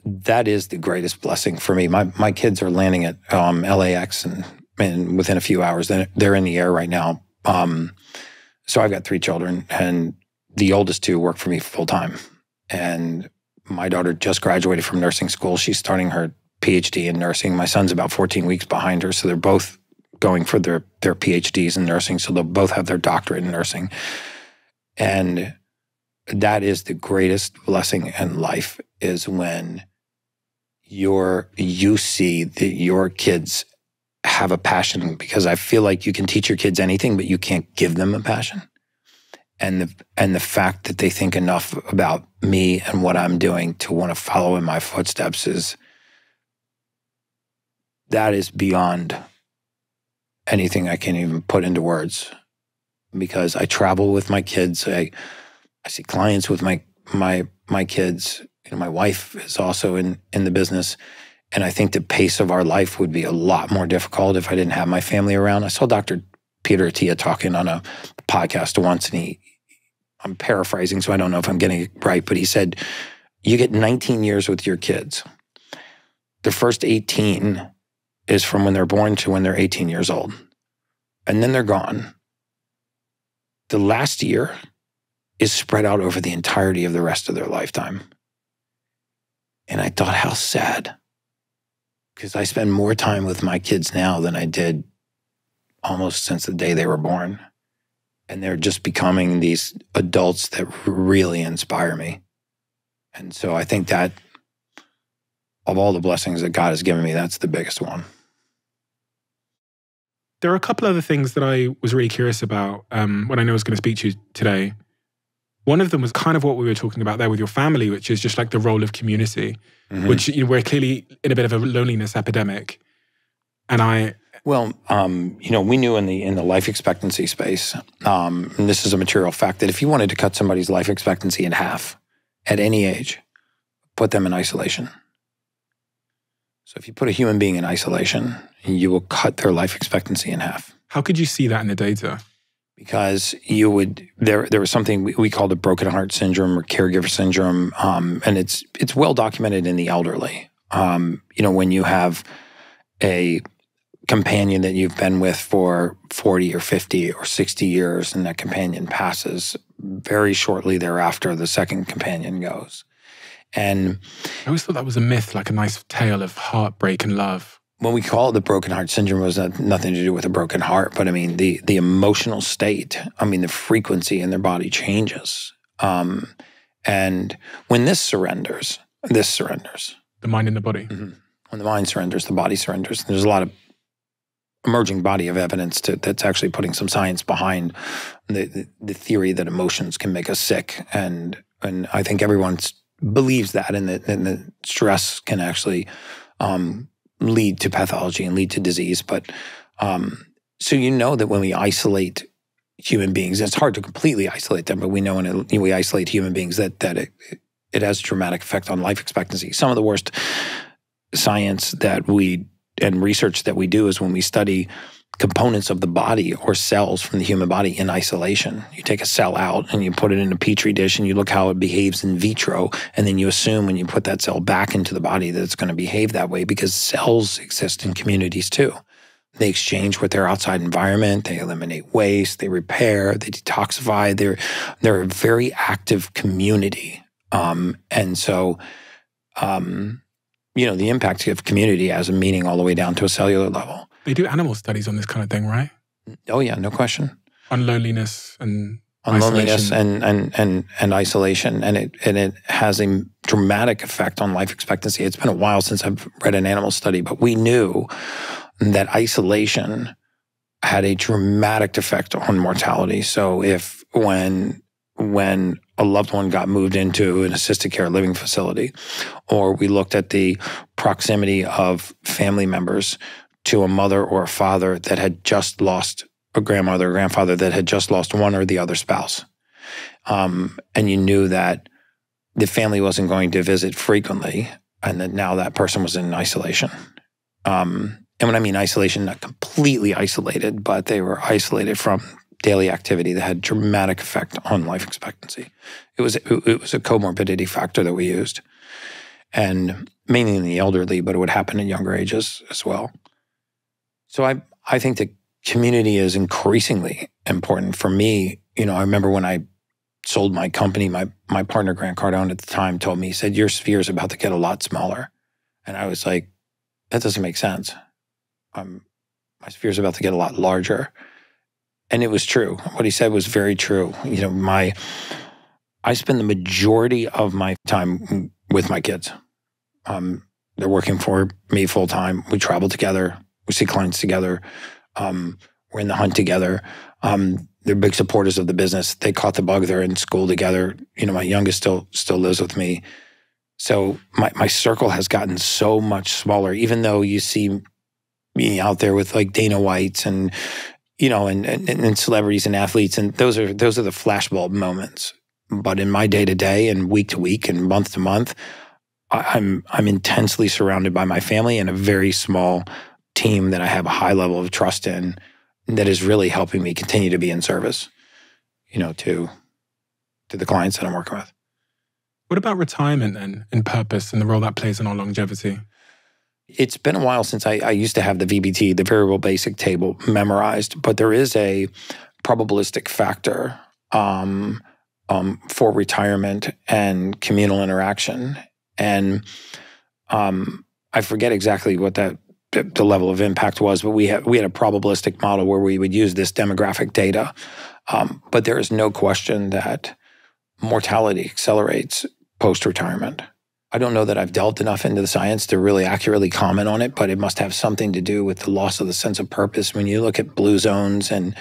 That is the greatest blessing for me. My kids are landing at LAX, and within a few hours, they're in the air right now. So I've got 3 children, and the oldest 2 work for me full time. And my daughter just graduated from nursing school. She's starting her PhD in nursing. My son's about 14 weeks behind her, so they're both going for their PhDs in nursing. So they'll both have their doctorate in nursing. And that is the greatest blessing in life, is when you see that your kids have a passion, because I feel like you can teach your kids anything, but you can't give them a passion. And the fact that they think enough about me and what I'm doing to want to follow in my footsteps that is beyond anything I can even put into words. Because I travel with my kids, I see clients with my kids. My wife is also in the business. And I think the pace of our life would be a lot more difficult if I didn't have my family around. I saw Dr. Peter Attia talking on a podcast once, and I'm paraphrasing, so I don't know if I'm getting it right, but he said, you get 19 years with your kids. The first 18 is from when they're born to when they're 18 years old. And then they're gone. The last year is spread out over the entirety of the rest of their lifetime. And I thought, how sad. Because I spend more time with my kids now than I did almost since the day they were born. And they're just becoming these adults that really inspire me. And so I think that of all the blessings that God has given me, that's the biggest one.
There are a couple other things that I was really curious about when I know I was going to speak to you today. One of them was kind of what we were talking about there with your family, which is just like the role of community, which we're clearly in a bit of a loneliness epidemic. And
we knew in the life expectancy space, and this is a material fact, that if you wanted to cut somebody's life expectancy in half at any age, put them in isolation. So if you put a human being in isolation, you will cut their life expectancy in half.
How could you see that in the data?
Because there was something we called a broken heart syndrome or caregiver syndrome, and it's well documented in the elderly. When you have a companion that you've been with for 40 or 50 or 60 years, and that companion passes, very shortly thereafter, the second companion goes. And
I always thought that was a myth, like a nice tale of heartbreak and love.
when we call it the broken heart syndrome, it was nothing to do with a broken heart, but I mean, the emotional state, I mean, the frequency in their body changes. And when this surrenders.
The mind and the body.
Mm-hmm. When the mind surrenders, the body surrenders. There's a lot of emerging body of evidence that's actually putting some science behind the theory that emotions can make us sick. And I think everyone believes that, and that stress can actually lead to pathology and lead to disease. But so you know that when we isolate human beings, it's hard to completely isolate them, but we know when we isolate human beings that it has a dramatic effect on life expectancy. Some of the worst science and research that we do is when we study components of the body or cells from the human body in isolation. You take a cell out and you put it in a petri dish and you look how it behaves in vitro, and then you assume when you put that cell back into the body that it's going to behave that way, because cells exist in communities too. They exchange with their outside environment, they eliminate waste, they repair, they detoxify. They're a very active community. And so, the impact of community has a meaning all the way down to a cellular level.
They do animal studies on this kind of thing, right?
Oh yeah, no question.
On loneliness and
loneliness
isolation.
and isolation, and it has a dramatic effect on life expectancy. It's been a while since I've read an animal study, but we knew that isolation had a dramatic effect on mortality. So when a loved one got moved into an assisted care living facility, or we looked at the proximity of family members to a mother or a father that had just lost a grandmother or grandfather that had just lost one or the other spouse, and you knew that the family wasn't going to visit frequently, and that now that person was in isolation. And when I mean isolation, not completely isolated, but they were isolated from daily activity that had dramatic effect on life expectancy. It was a comorbidity factor that we used, and mainly in the elderly, but it would happen in younger ages as well. So I think that community is increasingly important for me. I remember when I sold my company, my partner, Grant Cardone at the time, told me, he said, "Your sphere is about to get a lot smaller." And I was like, that doesn't make sense. My sphere is about to get a lot larger. And it was true. What he said was very true. I spend the majority of my time with my kids. They're working for me full time. We travel together. We see clients together. We're in the hunt together. They're big supporters of the business. They caught the bug. They're in school together. My youngest still lives with me. So my circle has gotten so much smaller, even though you see me out there with like Dana Whites and celebrities and athletes, and those are the flashbulb moments. But in my day to day and week to week and month to month, I'm intensely surrounded by my family and a very small team that I have a high level of trust in, that is really helping me continue to be in service, to the clients that I'm working with.
What about retirement then, and purpose, and the role that plays in our longevity?
It's been a while since I used to have the VBT, the variable basic table, memorized, but there is a probabilistic factor for retirement and communal interaction. And I forget exactly what the level of impact was, but we had a probabilistic model where we would use this demographic data. But there is no question that mortality accelerates post-retirement. I don't know that I've delved enough into the science to really accurately comment on it, but it must have something to do with the loss of the sense of purpose. When you look at blue zones and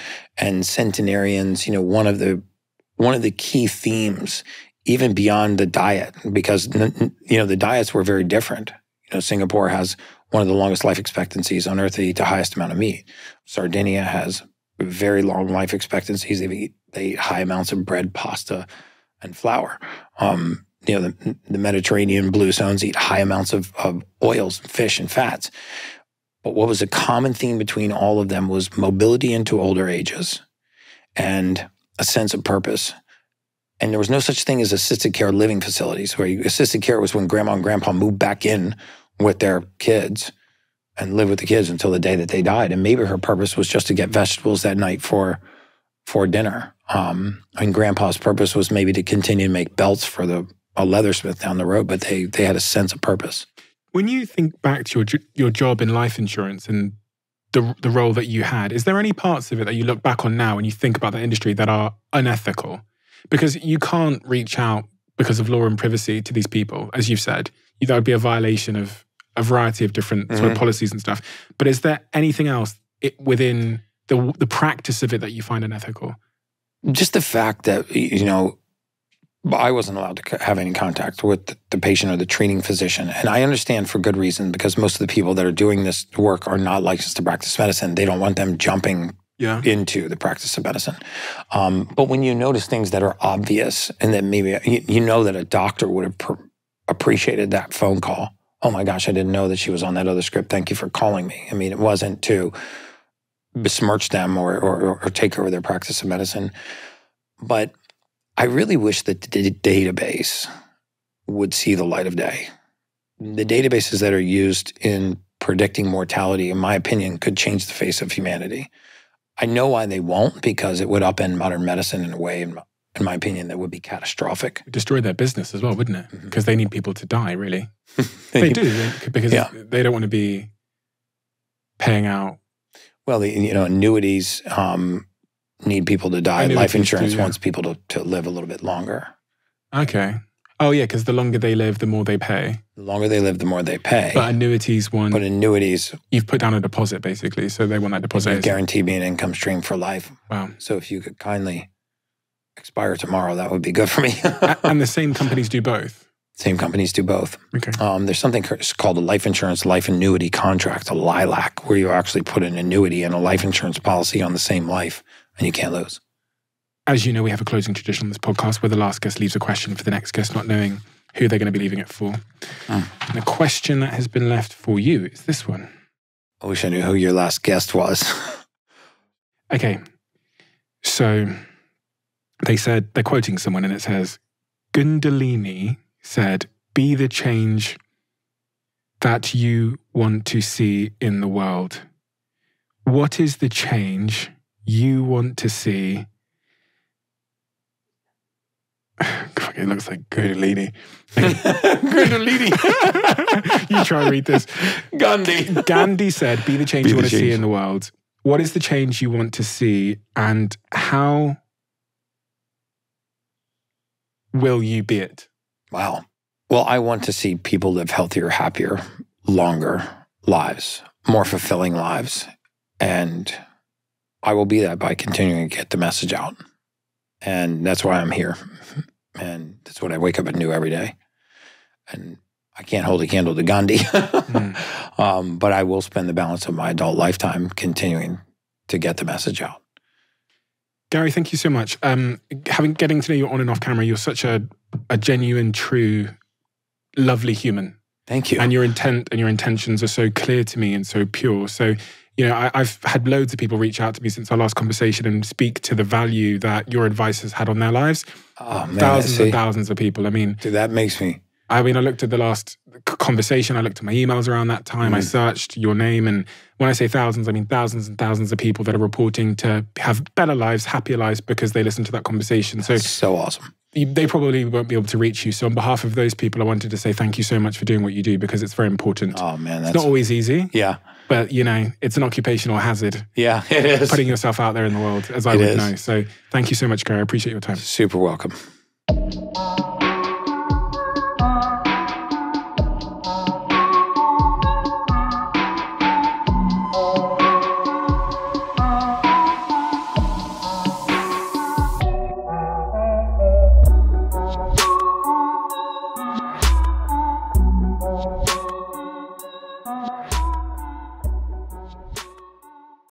centenarians, one of the key themes, even beyond the diet, because the diets were very different. Singapore has one of the longest life expectancies on earth. They eat the highest amount of meat. Sardinia has very long life expectancies. They eat high amounts of bread, pasta, and flour. The Mediterranean blue zones eat high amounts of oils, fish, and fats. But what was a common theme between all of them was mobility into older ages and a sense of purpose. And there was no such thing as assisted care living facilities, where assisted care was when grandma and grandpa moved back in with their kids and live with the kids until the day that they died. And maybe her purpose was just to get vegetables that night for dinner. Grandpa's purpose was maybe to continue to make belts for a leathersmith down the road, but they had a sense of purpose.
When you think back to your job in life insurance and the role that you had, is there any parts of it that you look back on now and you think about the industry that are unethical? Because you can't reach out because of law and privacy to these people, as you've said. That would be a violation of a variety of different sort of policies and stuff. But is there anything else within the practice of it that you find unethical?
Just the fact that, I wasn't allowed to have any contact with the patient or the treating physician. And I understand for good reason, because most of the people that are doing this work are not licensed to practice medicine. They don't want them jumping into the practice of medicine. But when you notice things that are obvious and that maybe, you know that a doctor would have appreciated that phone call. Oh my gosh, I didn't know that she was on that other script. Thank you for calling me. I mean, it wasn't to besmirch them or take over their practice of medicine. But I really wish that the database would see the light of day. The databases that are used in predicting mortality, in my opinion, could change the face of humanity. I know why they won't, because it would upend modern medicine in a way, in my opinion, that would be catastrophic.
Destroy their business as well, wouldn't it? Because they need people to die, really. They do, because they don't want to be paying out.
Well, annuities need people to die. Life insurance wants people to live a little bit longer.
Okay. Oh, yeah, because the longer they live, the more they pay.
The longer they live, the more they pay.
But annuities you've put down a deposit, basically, so they want that deposit.
Guarantee me an income stream for life.
Wow.
So if you could kindly expire tomorrow, that would be good for me.
And the same companies do both?
Same companies do both.
Okay.
There's something called a life insurance life annuity contract, a LILAC, where you actually put an annuity and a life insurance policy on the same life, and you can't lose.
As you know, we have a closing tradition on this podcast where the last guest leaves a question for the next guest, not knowing who they're going to be leaving it for. And the question that has been left for you is this one.
I wish I knew who your last guest was.
Okay. So they said, they're quoting someone, and it says, Kundalini said, be the change that you want to see in the world. What is the change you want to see? It looks like Kundalini.
Kundalini.
You try and read this.
Gandhi
said, be the change you want to see in the world. What is the change you want to see, and how will you be it?
Wow. Well, I want to see people live healthier, happier, longer lives, more fulfilling lives. And I will be that by continuing to get the message out. And that's why I'm here. And that's what I wake up and do every day. And I can't hold a candle to Gandhi. But I will spend the balance of my adult lifetime continuing to get the message out.
Gary, thank you so much. Getting to know you on and off camera, you're such a genuine, true, lovely human.
Thank you.
And your intent and your intentions are so clear to me and so pure. So, I've had loads of people reach out to me since our last conversation and speak to the value that your advice has had on their lives.
Oh, man,
thousands and thousands of people. I mean,
dude, that makes me.
I looked at the last conversation. I looked at my emails around that time. I searched your name. And when I say thousands, I mean thousands and thousands of people that are reporting to have better lives, happier lives because they listened to that conversation.
So awesome.
They probably won't be able to reach you. So on behalf of those people, I wanted to say thank you so much for doing what you do, because it's very important.
Oh, man.
It's not always easy.
Yeah.
But, it's an occupational hazard.
Yeah, it is.
Putting yourself out there in the world, as I would know. So thank you so much, Gary. I appreciate your time.
Super welcome.